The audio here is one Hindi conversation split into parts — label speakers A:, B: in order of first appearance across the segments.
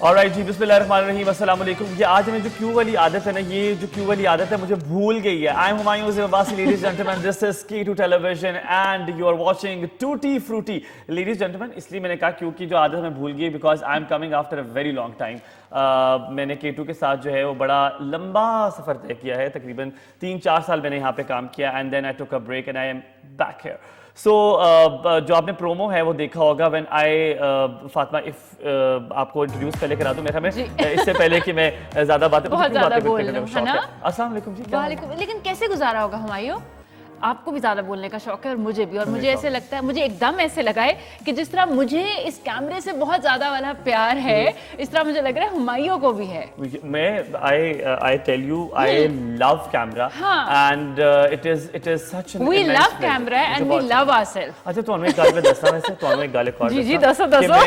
A: ऑलराइट जी, बिस्मिल्लाहिर्रहमानिर्रहीम, अस्सलाम वालेकुम। ये आज हमें जो क्यू वाली आदत है ना, ये जो क्यू वाली आदत है मुझे भूल गई है। I am Humayun Abbasi, ladies gentleman, this is K2 television and you are watching tutti frutti. Ladies gentleman इसलिए मैंने कहा क्योंकि जो आदत हमें भूल गई because I am coming after a very long time. मैंने K2 के साथ जो है वो बड़ा लंबा सफ़र तय किया है, तकरीबन 3-4 साल मैंने यहाँ पे काम किया and then I took a break and I am back here. So जो आपने प्रोमो है वो देखा होगा व्हेन आई फातिमा इफ आपको इंट्रोड्यूस पहले करा दूं, मेरा मैं इससे पहले कि मैं ज़्यादा बातें
B: बहुत ज़्यादा बोल
A: करने का शौक है। अस्सलाम वालेकुम जी।
B: वालेकुम। लेकिन कैसे गुजारा होगा हुमायूं? आपको भी ज़्यादा बोलने का शौक है और मुझे भी, और मुझे ऐसे लगता है, मुझे एकदम ऐसे लगा है कि जिस तरह मुझे इस कैमरे से बहुत ज़्यादा वाला प्यार है, इस तरह मुझे लग रहा है हुमायूं को भी है।
A: मैं I tell you I love camera and it is such an
B: we love camera and we love ourselves.
A: अच्छा तो एक गल मैं दसना वैसे तो एक गल एक और
B: जी जी दसो दसो।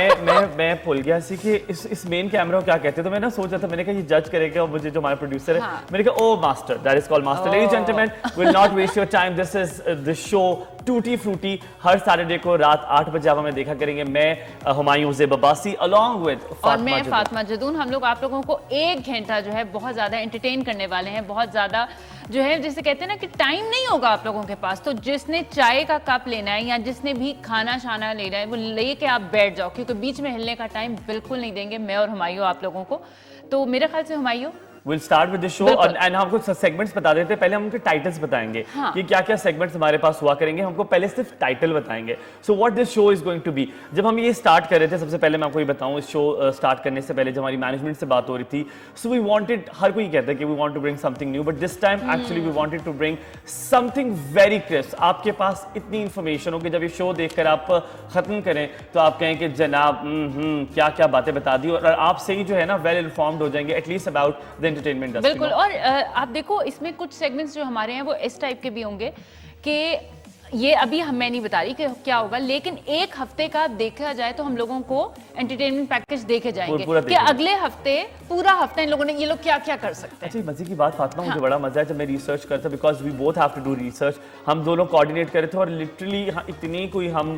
A: मैं भूल गया सी कि इस मेन कैमरा को क्या कहते हैं, तो मैं ना सोच रहा था, मैंने कहा ये जज करेगा और मुझे जो हमारा प्रोड्यूसर है, मैंने कहा oh master, that is called master. Ladies and gentleman, will not waste your time, this is the show tutti frutti. हर सैटरडे को रात 8 बजे आप हमें देखा करेंगे। मैं हुमायूं अब्बासी अलॉन्ग विद
B: और मैं फातिमा जदून। हम लोग आप लोगों को 1 घंटा जो है बहुत ज़्यादा एंटरटेन करने वाले हैं। बहुत ज़्यादा जो है जिसे कहते हैं ना कि टाइम नहीं होगा आप लोगों के पास, तो जिसने चाय का कप लेना है या जिसने भी खाना शाना लेना है वो लेके आप बैठ जाओ, क्योंकि बीच में हिलने का टाइम बिल्कुल नहीं देंगे मैं और हुमायूं आप लोगों को। तो मेरे ख्याल से Humayun
A: We'll start with the show and हम कुछ सेगमेंट्स बता देते हैं। पहले हम उनके टाइटल्स बताएंगे कि क्या क्या सेगमेंट्स हमारे पास हुआ करेंगे। हमको पहले सिर्फ टाइटल बताएंगे। So what this show is going to be. जब हम ये स्टार्ट कर रहे थे, सबसे पहले मैं आपको ये बताऊं, इस शो स्टार्ट करने से पहले जब हमारी मैनेजमेंट से बात हो रही थी, सो वी वांटेड, हर कोई कहता है कि we want to bring something new, but this time actually we wanted to bring something very crisp. आपके पास इतनी इंफॉर्मेशन हो कि जब ये शो देखकर आप खत्म करें तो आप कहें कि जनाब क्या क्या बातें बता दी, और आप से ही जो है ना वेल इन्फॉर्म्ड हो जाएंगे at least about the entertainment industry.
B: बिल्कुल। और आप देखो इसमें कुछ सेगमेंट्स जो हमारे हैं वो इस टाइप के भी होंगे कि ये अभी मैं नहीं बता रही कि क्या होगा, लेकिन 1 हफ्ते का देखा जाए तो हम लोगों को एंटरटेनमेंट पैकेज देखे जाएंगे कि अगले हफ्ते पूरा हफ्ता इन लोगों ने ये लोग क्या क्या कर सकते हैं।
A: अच्छा मजे की बात फातिमा, मुझे बड़ा मजा है जब मैं रिसर्च करता, because we both have to do research. हम दोनों कोऑर्डिनेट करे थे और लिटरली इतनी कोई हम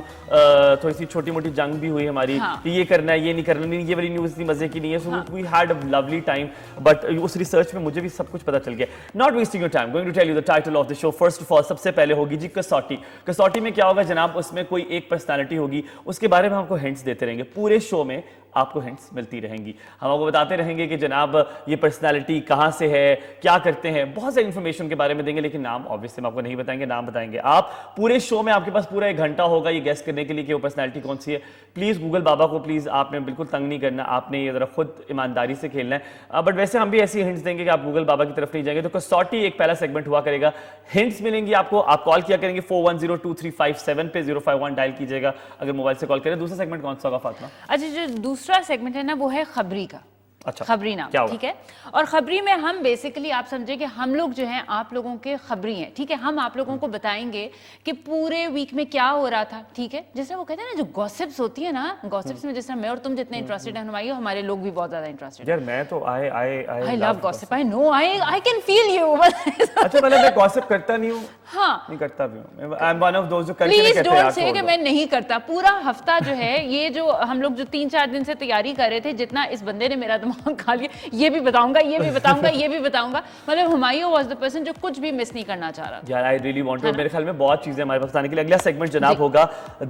A: थोड़ी सी छोटी मोटी जंग भी हुई हमारी कि ये करना है, ये नहीं करना, नहीं, ये वाली न्यूज इतनी मजे की नहीं है। So we had a lovely time, but उस रिसर्च में मुझे भी सब कुछ पता चल गया। Not wasting your time, going to tell you the title of the show. First of all सबसे पहले होगी जी कसौटी। कसौटी में क्या होगा जनाब, उसमें कोई एक पर्सनालिटी होगी, उसके बारे में हमको हिंट्स देते रहेंगे। पूरे शो में आपको हिंट्स मिलती रहेंगी, हम आपको बताते रहेंगे कि जनाब ये पर्सनालिटी कहाँ से है, क्या करते हैं, बहुत सारी इंफॉर्मेशन के बारे में देंगे, लेकिन नाम ऑब्वियसली हम आपको नहीं बताएंगे, नाम बताएंगे आप। पूरे शो में आपके पास पूरा 1 घंटा होगा ये गेस करने के लिए कि वो पर्सनालिटी कौन सी है। प्लीज़ गूगल बाबा को प्लीज़ आपने बिल्कुल तंग नहीं करना, आपने ये ज़रा खुद ईमानदारी से खेलना है। बट वैसे हम भी ऐसी हिंट्स देंगे कि आप गूगल बाबा की तरफ नहीं जाएंगे। तो कसौटी एक पहला सेगमेंट हुआ करेगा, हिंट्स मिलेंगी आपको, आप कॉल किया करेंगे 410235 पे 051 डायल कीजिएगा अगर मोबाइल से कॉल करें। दूसरा सेगमेंट कौन सा होगा फातिमा?
B: अच्छा जो दूसरा सेगमेंट है ना वो है खबरी का।
A: अच्छा,
B: खबरी नाम, ठीक है। और खबरी में हम बेसिकली आप समझे कि हम लोग जो हैं आप लोगों के खबरी हैं, ठीक है। हम आप लोगों को बताएंगे कि पूरे वीक में क्या हो रहा था, ठीक है। जिस तरह वो कहते हैं ना जो गॉसिप्स होती है ना, गॉसिप्स में जिस तरह मैं और तुम जितने इंटरेस्टेड हैं हुमायूं, हमारे लोग भी बहुत ज्यादा इंटरेस्टेड।
A: यार मैं तो I
B: love gossip, I know, I can feel you.
A: अच्छा मतलब मैं गॉसिप करता नहीं हूं।
B: हाँ
A: नहीं करता भी हूं, I am one of those जो करके
B: प्लीज
A: कहते हैं
B: डोंट से कि मैं नहीं करता। पूरा हफ्ता जो है ये जो हम लोग जो 3-4 दिन से तैयारी कर रहे थे, जितना इस बंदे ने मेरा दिमाग खा लिया, ये भी बताऊंगा, ये भी बताऊंगा, ये भी बताऊंगा। मतलब हुमायूं वाज द पर्सन जो कुछ भी मिस नहीं करना चाह रहा।
A: यार आई रियली वांट टू, मेरे ख्याल में बहुत चीजें हमारे पास बताने के लिए। अगला सेगमेंट जनाब होगा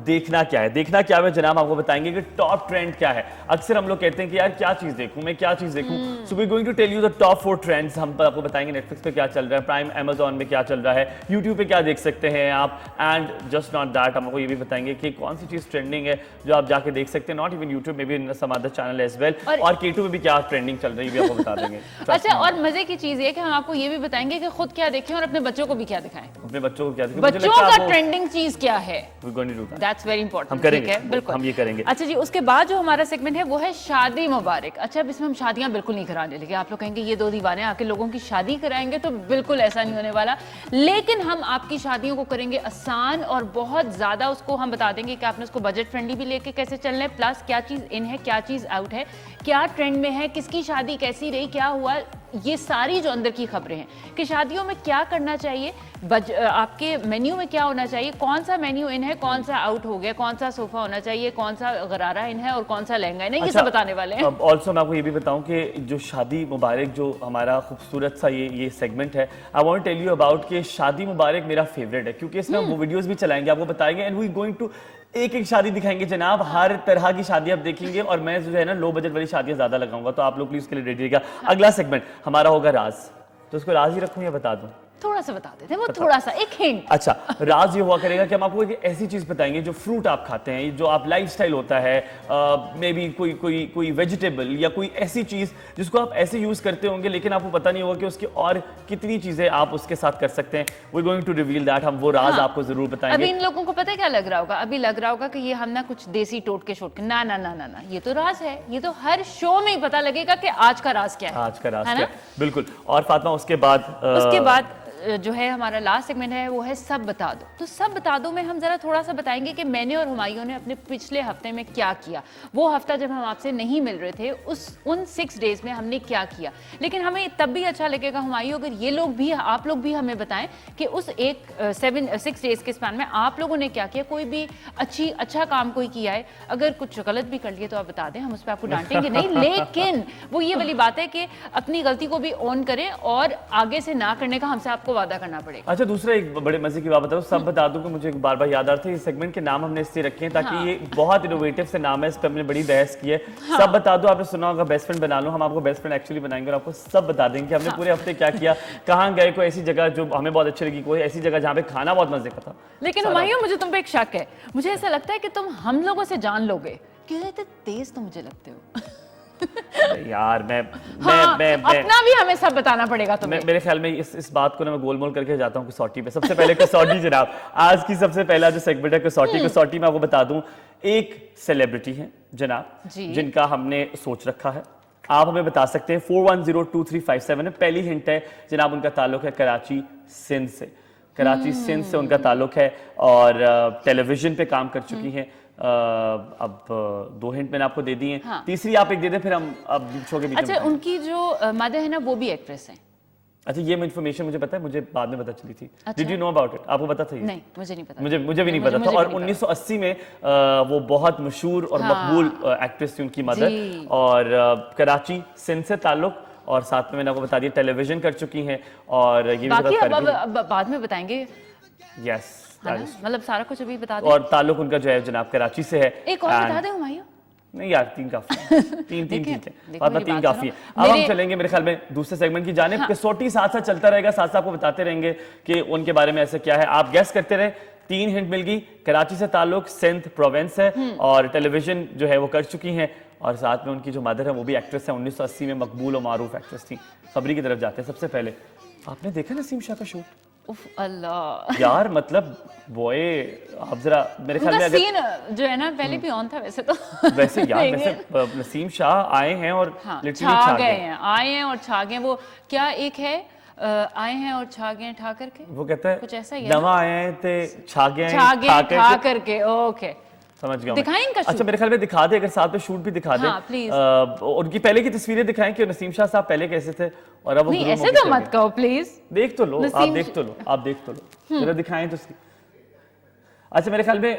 A: देखना क्या है। देखना क्या है जनाब आपको बताएंगे कि टॉप ट्रेंड क्या है। अक्सर हम लोग कहते हैं कि यार क्या चीज देखूं मैं, क्या चीज देखूं। So we going to tell you the top 4 trends. हम आपको बताएंगे नेटफ्लिक्स पे क्या चल रहा है, प्राइम अमेज़न में क्या चल रहा है, यूट्यूब पे क्या देख सकते हैं आप, एंड जस्ट नॉट दैट, हम आपको ये भी बताएंगे कि कौन सी चीज ट्रेंडिंग है जो आप जाके देख सकते हैं, नॉट इवन यूट्यूब में भी, in some other channel as well, और K2 में भी क्या ट्रेंडिंग चल रही है भी आपको बता देंगे।
B: अच्छा और मजे की चीज ये कि हम आपको ये भी बताएंगे कि खुद क्या देखें और अपने बच्चों को भी क्या दिखाएं।
A: अपने बच्चों को क्या दिखाएं,
B: बच्चों का ट्रेंडिंग चीज क्या है, दैट्स वेरी इंपॉर्टेंट।
A: हम करेंगे,
B: बिल्कुल
A: हम ये करेंगे।
B: अच्छा जी, उसके बाद जो हमारा सेगमेंट है वो है शादी मुबारक। अच्छा अब इसमें हम शादियां बिल्कुल नहीं कराने लगे। आप लोग कहेंगे ये 2 दीवाने आके लोगों की शादी कराएंगे, तो बिल्कुल ऐसा नहीं होने वाला। लेकिन हम आपकी शादियों को करेंगे आसान और बहुत ज्यादा उसको हम बता देंगे कि आपने उसको बजट फ्रेंडली भी लेके कैसे चलना है, प्लस क्या चीज इन है, क्या चीज आउट है, क्या ट्रेंड में है, किसकी शादी कैसी रही, क्या हुआ, ये सारी जो अंदर की खबरें हैं कि शादियों में क्या करना चाहिए, आपके मेन्यू में क्या होना चाहिए, कौन सा मेन्यू इन है, कौन सा आउट हो गया, कौन सा सोफा होना चाहिए, कौन सा गरारा इन है और कौन सा लहंगा इन है, ये सब बताने वाले हैं।
A: ऑल्सो मैं आपको ये भी बताऊं कि जो शादी मुबारक जो हमारा खूबसूरत सा ये सेगमेंट है, I want tell you about कि शादी मुबारक मेरा फेवरेट है, क्योंकि इसमें वो वीडियोस भी चलाएंगे, आपको बताएंगे, एंड वी गोइंग टू एक शादी दिखाएंगे जनाब, हर तरह की शादी आप देखेंगे, और मैं जो है ना लो बजट वाली शादियां ज्यादा लगाऊंगा, तो आप लोग प्लीज के लिए रेडी रहिएगा। अगला सेगमेंट हमारा होगा राज, तो उसको राज ही रखूं या बता दूं?
B: थोड़ा सा बता देते हैं, वो थोड़ा सा एक हिंट।
A: अच्छा, राज ये हुआ करेगा कि हम आपको एक ऐसी चीज बताएंगे जो फ्रूट आप खाते हैं, जो आप लाइफस्टाइल होता है, मे बी कोई वेजिटेबल या कोई ऐसी चीज जिसको आप ऐसे यूज करते होंगे लेकिन आपको पता नहीं होगा कि उसकी और कितनी चीजें आप उसके साथ कर सकते हैं। We going to reveal that, हम वो राज आपको जरूर बताएंगे।
B: अभी इन लोगों को पता है क्या लग रहा होगा? अभी लग रहा होगा कि ये हम ना कुछ देसी टोटके शोटके, ना ना ना ना ना, ये तो राज है, ये तो हर शो में ही पता लगेगा कि आज का राज क्या है।
A: आज का राज क्या है, बिल्कुल। और फातिमा उसके बाद
B: जो है हमारा लास्ट सेगमेंट है वो है सब बता दो। तो सब बता दो में हम जरा थोड़ा सा बताएंगे कि मैंने और हुमायूं ने अपने पिछले हफ्ते में क्या किया। वो हफ्ता जब हम आपसे नहीं मिल रहे थे, उन 6 डेज में हमने क्या किया। लेकिन हमें तब भी अच्छा लगेगा हुमायूं अगर ये लोग भी, आप लोग भी हमें बताएं कि उस 6 डेज के स्पैन में आप लोगों ने क्या किया। कोई भी अच्छा काम कोई किया है, अगर कुछ गलत भी कर लिए तो आप बता दें, हम उस पर आपको डांटेंगे नहीं। लेकिन वो ये वाली बात है कि अपनी गलती को भी ऑन करें और आगे से ना करने का हमसे आपको वादा करना पड़ेगा।
A: अच्छा, दूसरा एक बड़े मजे की बात बताऊं, सब बता दूं कि मुझे बार बार याद आ रहा था, इस सेगमेंट के नाम हमने इससे रखे हैं ताकि ये बहुत इनोवेटिव से नाम है, इस पर हमने बड़ी बहस की है। सब बता दो, आपने सुना होगा बेस्ट फ्रेंड बना लो, हम आपको बेस्ट फ्रेंड एक्चुअली बनाएंगे और आपको सब बता देंगे कि हमने पूरे हफ्ते क्या किया, कहाँ गए, कोई ऐसी जगह जो हमें बहुत अच्छी लगी, कोई ऐसी जगह जहाँ पे खाना बहुत मजे का था।
B: लेकिन हुमायूं, मुझे तुम पे एक शक है, मुझे ऐसा लगता है कि तुम हम लोगों से जान लोगे, क्यों इतने तेज तो मुझे लगते हो।
A: यार मैं
B: अपना भी हमें सब बताना पड़ेगा तुम्हें।
A: मेरे ख्याल में इस बात को ना मैं गोलमोल करके जाता हूँ कसौटी पे। सबसे पहले कसौटी जनाब, आज की सबसे पहला जो सेगमेंट है कसौटी में आपको बता दूं, एक सेलिब्रिटी है जनाब जिनका हमने सोच रखा है, आप हमें बता सकते हैं। 41023557 है। पहली हिंट है जनाब, उनका ताल्लुक है कराची सिंध से, कराची सिंध से उनका ताल्लुक है और टेलीविजन पे काम कर चुकी हैं। अब 2 हिंट मैंने आपको दे दी हैं। हाँ। तीसरी आप एक दे दें, फिर हम अब शो के बीच।
B: अच्छा, उनकी जो मदर है ना वो भी एक्ट्रेस हैं।
A: अच्छा, ये इन्फॉर्मेशन मुझे पता है, मुझे बाद में पता चली थी। Did you know about it? आपको पता था ये?
B: नहीं, मुझे नहीं पता।
A: मुझे भी नहीं पता था। और 1980 में वो बहुत मशहूर और मकबूल एक्ट्रेस थी उनकी मदर, और कराची सिंध से ताल्लुक, और साथ में मैंने आपको बता दिया टेलीविजन कर चुकी हैं, और ये
B: भी बाद में बताएंगे।
A: यस,
B: मतलब सारा कुछ अभी बता दें।
A: और ताल्लुक उनका जो है जनाब कराची से है।
B: एक और बता दें हुमायूं?
A: नहीं यार, 3 काफी है। 3 ठीक है, 3 काफी है। अब हम चलेंगे मेरे ख्याल में दूसरे सेगमेंट की जानिब। कसौटी साथ साथ चलता रहेगा, साथ साथ आपको बताते रहेंगे कि उनके बारे में ऐसे क्या है, आप गेस करते रहे। 3 हिंट मिल गई, कराची से ताल्लुक, सिंध प्रोविंस है, और टेलीविजन जो है वो कर चुकी हैं, और साथ में उनकी जो मदर है वो भी एक्ट्रेस है, 1980 में मकबूल और मारूफ एक्ट्रेस थी। खबरी की तरफ जाते हैं। सबसे पहले आपने देखा नसीम शाह का शूट?
B: उफ अल्लाह
A: यार, मतलब बॉय, आप जरा मेरे ख्याल में अगर
B: सीन जो है ना पहले भी ऑन था वैसे तो।
A: वैसे यार वैसे नसीम शाह आए हैं और लिटरली
B: छा गए हैं, आए हैं और छा गए। वो क्या एक है, आए हैं और छा गए ठा करके,
A: वो कहता है
B: कुछ ऐसा ही है,
A: नवा आए हैं ते छा गए
B: ठा करके। ओके,
A: समझ गया।
B: दिखाएं इनका शूट?
A: अच्छा, मेरे ख्याल में दिखा दे, अगर साथ में शूट भी दिखा दे।
B: हाँ, प्लीज।
A: उनकी पहले की तस्वीरें दिखाएं कि नसीम शाह साहब पहले कैसे थे, और अब वो
B: नहीं ऐसे तो मत कहो प्लीज।
A: देख तो लो, आप देख तो लो जरा दिखाएं तो। अच्छा, मेरे ख्याल में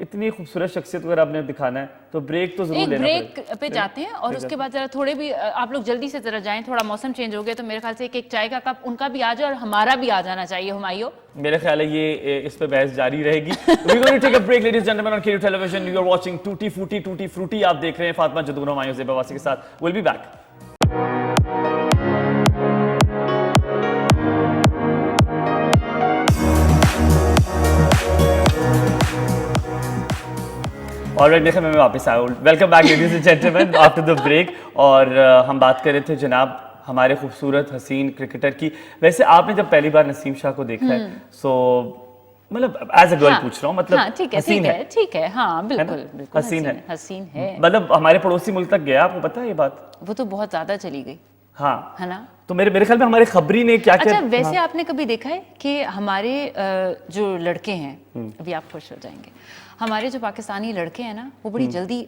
A: इतनी खूबसूरत शख्सियत अगर आपने दिखाना है तो ब्रेक तो जरूर लेना पड़ेगा।
B: ब्रेक पे जाते हैं, और उसके बाद जरा थोड़े भी आप लोग जल्दी से जरा जाएं, थोड़ा मौसम चेंज हो गया तो मेरे ख्याल से एक चाय का कप उनका भी आ जाए और हमारा भी आ जाना चाहिए। हुमायूं, मेरे ख्याल है ये इस पे बहस जारी रहेगी। We going to take a break ladies and gentleman on KU television. You are watching tutti frutti, आप देख रहे हैं फातिमा जदून हुमायूं ज़ेबा वासी के साथ। Will be back. ऑलराइट, देखिए मैं वापस आया हूँ। Welcome back ladies and gentleman after the break. और हम बात कर रहे थे जनाब हमारे खूबसूरत हसीन क्रिकेटर की। वैसे आपने जब पहली बार नसीम शाह को देखा है, सो मतलब एज अ गर्ल पूछ रहा हूँ, मतलब हसीन है? ठीक है, हाँ बिल्कुल हसीन है।
A: मतलब हमारे पड़ोसी मुल्क तक गया, आपको पता है ये बात?
B: वो तो बहुत ज्यादा चली गई।
A: हाँ,
B: है ना?
A: तो मेरे ख्याल में हमारे खबरी ने क्या
B: अच्छा, वैसे आपने कभी देखा है कि हमारे जो लड़के हैं, अभी आप खुश हो जाएंगे, हमारे जो पाकिस्तानी लड़के हैं ना, वो बड़ी जल्दी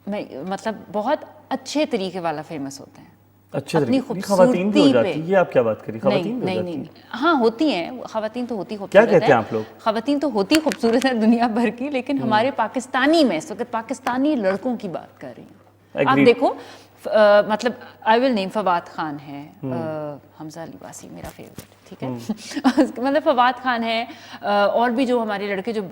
B: मतलब बहुत अच्छे तरीके वाला फेमस होते हैं।
A: अच्छे
B: अपनी
A: तरीके खवातीन भी हो
B: खूबसूरती
A: जाती
B: पे।
A: है, ये आप क्या बात करी,
B: नहीं
A: खवातीन भी हो
B: नहीं
A: जाती
B: नहीं
A: है?
B: हाँ होती हैं खवातीन तो होती
A: क्या
B: खूबसूरत
A: कहते हैं
B: है।
A: आप लोग?
B: खवातीन तो होती खूबसूरत है दुनिया भर की, लेकिन हमारे पाकिस्तानी में इस वक्त पाकिस्तानी लड़कों की बात कर रही हूँ। आप
A: Agreed.
B: देखो मतलब I will name Fawad Khan है, हमजा लिबासी मेरा फेवरेट, ठीक है मतलब फवाद खान है, और भी जो हमारे लड़के जो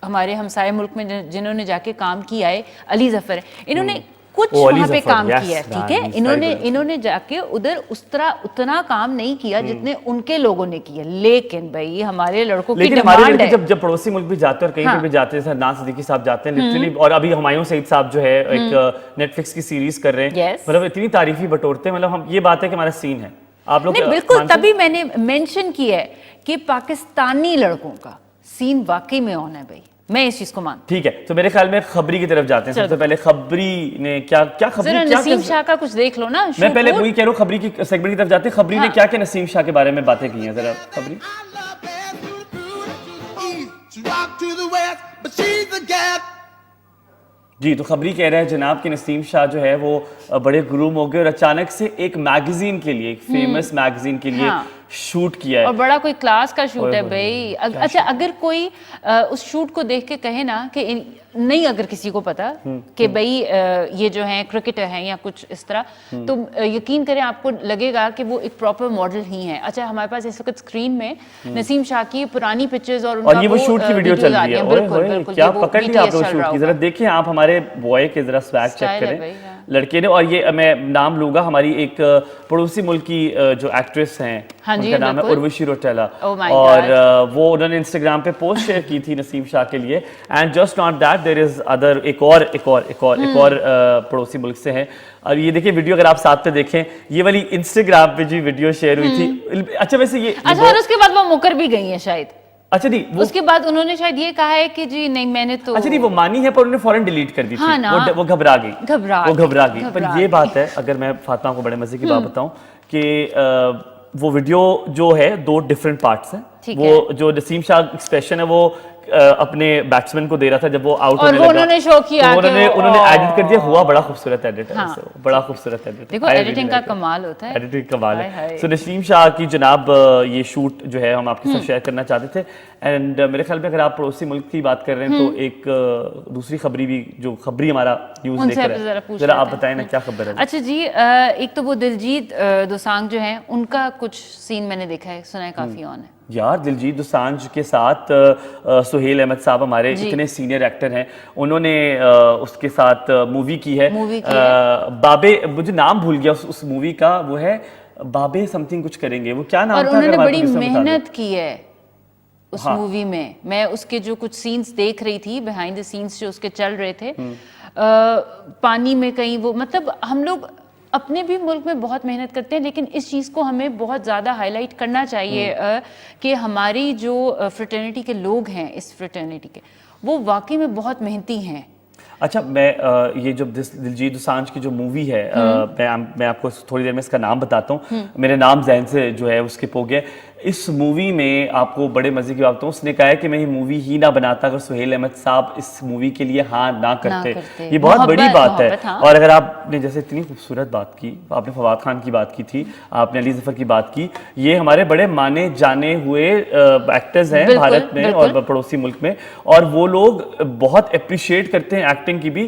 B: हमारे हमसाए मुल्क में जिन्होंने जाके काम किया है, अली जफर है, इन्होंने कुछ
A: अली
B: वहाँ पे
A: जफर,
B: काम
A: yes,
B: किया है, ठीक
A: man,
B: है।
A: he's
B: इन्होंने
A: very good.
B: इन्होंने जाके उधर उस तरह उतना काम नहीं किया जितने उनके लोगों ने किया, लेकिन भाई हमारे लड़कों की
A: लेकिन हमारे
B: डिमांड
A: लड़के
B: है।
A: जब प्रवासी मुल्क भी जाते हैं और कहीं पे भी जाते हैं, जैसे नाज सिद्दीकी साहब जाते हैं लिटरली, और अभी हुमायूं सईद साहब जो है एक नेटफ्लिक्स की सीरीज कर रहे हैं,
B: Yes.
A: मतलब इतनी तारीफी बटोरते हैं, मतलब हम ये बात है कि हमारा सीन है। आप लोग
B: नहीं बिल्कुल,
A: मानते हैं?
B: तभी मैंने मेंशन किया है कि पाकिस्तानी लड़कों का सीन वाकई में ऑन है भाई, मैं इस चीज को मानती
A: ठीक है, तो मेरे ख्याल में खबरी की तरफ जाते हैं। सबसे पहले खबरी ने क्या क्या
B: हूँ।
A: खबरी
B: जरा
A: क्या
B: नसीम शाह का कुछ देख लो ना।
A: मैं पहले
B: शूट
A: वही कह रहा हूँ, खबरी की सेगमेंट की तरफ जाते हैं। खबरी ने
B: हाँ।
A: क्या क्या नसीम शाह के बारे में बातें की हैं, जरा खबरी। जी, तो खबरी कह रहे हैं जनाब कि नसीम शाह जो है वो बड़े गुरूम हो गए और अचानक से एक मैगजीन के लिए, एक फेमस मैगजीन के लिए
B: हाँ।
A: शूट किया है।
B: और बड़ा कोई क्लास का शूट है
A: ओए
B: भाई। अच्छा, अगर कोई उस शूट को देख के कहे ना कि नहीं, अगर किसी को पता कि भाई ये जो है क्रिकेटर हैं या कुछ इस तरह, तो यकीन करें आपको लगेगा कि वो एक प्रॉपर मॉडल ही है। अच्छा, हमारे पास इस वक्त स्क्रीन में नसीम शाह की पुरानी पिक्चर्स और
A: ये वो शूट की वीडियो चल रही है।
B: बिल्कुल बिल्कुल,
A: क्या
B: ये वो
A: पकड़ लिया आप लोग
B: BTS चल
A: शूट
B: रहा
A: की,
B: होगा।
A: जरा देखिए आप हमारे बॉय के जरा स्वैग चेक
B: Style है
A: करें
B: भाई, हाँ।
A: लड़के ने। और ये मैं नाम लूंगा, हमारी एक पड़ोसी मुल्क की जो एक्ट्रेस हैं,
B: हाँ जी,
A: उनका नाम है
B: बिल्कुल।
A: उर्वशी रोटेला,
B: Oh my
A: और
B: God.
A: वो उन्होंने इंस्टाग्राम पे पोस्ट शेयर की थी नसीम शाह के लिए। And just not that, there is other एक और पड़ोसी मुल्क से है। और ये देखिए वीडियो, अगर आप साथ पे देखें, ये वाली इंस्टाग्राम पे जो वीडियो शेयर हुई थी। अच्छा, वैसे ये
B: अच्छा, और उसके बाद वो मुकर भी गई है शायद।
A: अच्छा नहीं, वो
B: उसके बाद उन्होंने शायद ये कहा है कि जी नहीं, मैंने तो
A: अच्छा नहीं, वो मानी है पर उन्होंने फौरन डिलीट कर दी थी।
B: हाँ ना।
A: वो घबरा गई, वो घबरा गई। पर
B: घबरा
A: ये
B: गई।
A: बात है, अगर मैं फातिमा को बड़े मजे की बात बताऊं कि वो वीडियो जो है 2 डिफरेंट पार्ट्स हैं।
B: ठीक
A: वो
B: है।
A: जो नसीम शाह एक्सप्रेशन है वो अपने बैट्समैन को दे रहा था जब वो आउट
B: और
A: होने
B: वो
A: लगा,
B: उन्होंने शो किया
A: तो
B: कि
A: उन्होंने एडिट कर दिया। हुआ बड़ा खूबसूरत एडिट है
B: हाँ।
A: वैसे, वो बड़ा खूबसूरत एडिट।
B: देखो, एडिटिंग का कमाल होता है।
A: एडिटिंग कमाल
B: हाय,
A: है।
B: हाय।
A: सो नसीम शाह की जनाब ये शूट जो है हम आपके साथ शेयर करना चाहते थे। एंड मेरे ख्याल में अगर आप पड़ोसी मुल्क की बात कर रहे हैं तो एक दूसरी खबरी भी, जो खबरी हमारा न्यूज़
B: उनसे
A: लेकर
B: जरा
A: है,
B: पूछ
A: जरा
B: लेते
A: आप
B: हैं।
A: बताएं ना क्या खबर है।
B: अच्छा जी, एक तो वो दिलजीत दोसांझ जो है, उनका कुछ सीन मैंने देखा है, सुना है काफी ऑन है
A: यार, दिलजीत दोसांझ के साथ सुहेल अहमद साहब हमारे
B: जी।
A: इतने सीनियर एक्टर हैं, उन्होंने उसके साथ मूवी की है।
B: मूवी की है।
A: बाबे, मुझे नाम भूल गया उस मूवी का, वो है बाबे समथिंग कुछ करेंगे, वो क्या नाम
B: और
A: था?
B: उन्होंने
A: अगर हमारे
B: बड़ी
A: प्रोड्यूसर बता दें।
B: मेहनत की है उस
A: हाँ।
B: मूवी में। मैं उसके जो कुछ सीन्स देख रही थी, बिहाइंड द सीन्स जो उसके चल रहे थे, पानी में कहीं वो, मतलब हम लोग अपने भी मुल्क में बहुत मेहनत करते हैं, लेकिन इस चीज़ को हमें बहुत ज़्यादा हाईलाइट करना चाहिए कि हमारी जो फ्रेटर्निटी के लोग हैं, इस फ्रेटर्निटी के, वो वाकई में बहुत मेहनती हैं।
A: अच्छा, मैं ये जो दिलजीत दोसांझ की जो मूवी है, मैं आपको थोड़ी देर में इसका नाम बताता हूँ। मेरे नाम जहन से जो है वो स्किप हो गया। इस मूवी में आपको बड़े मजे की बात बताऊं, उसने कहा है कि मैं ये मूवी ही ना बनाता अगर सुहेल अहमद साहब इस मूवी के लिए हाँ ना करते। ये बहुत बड़ी बात है।
B: हाँ।
A: और अगर आपने जैसे इतनी खूबसूरत बात की, आपने फवाद खान की बात की थी, आपने अली जफर की बात की, ये हमारे बड़े माने जाने हुए एक्टर्स हैं भारत में और पड़ोसी मुल्क में, और वो लोग बहुत अप्रिशिएट करते हैं एक्टिंग की भी।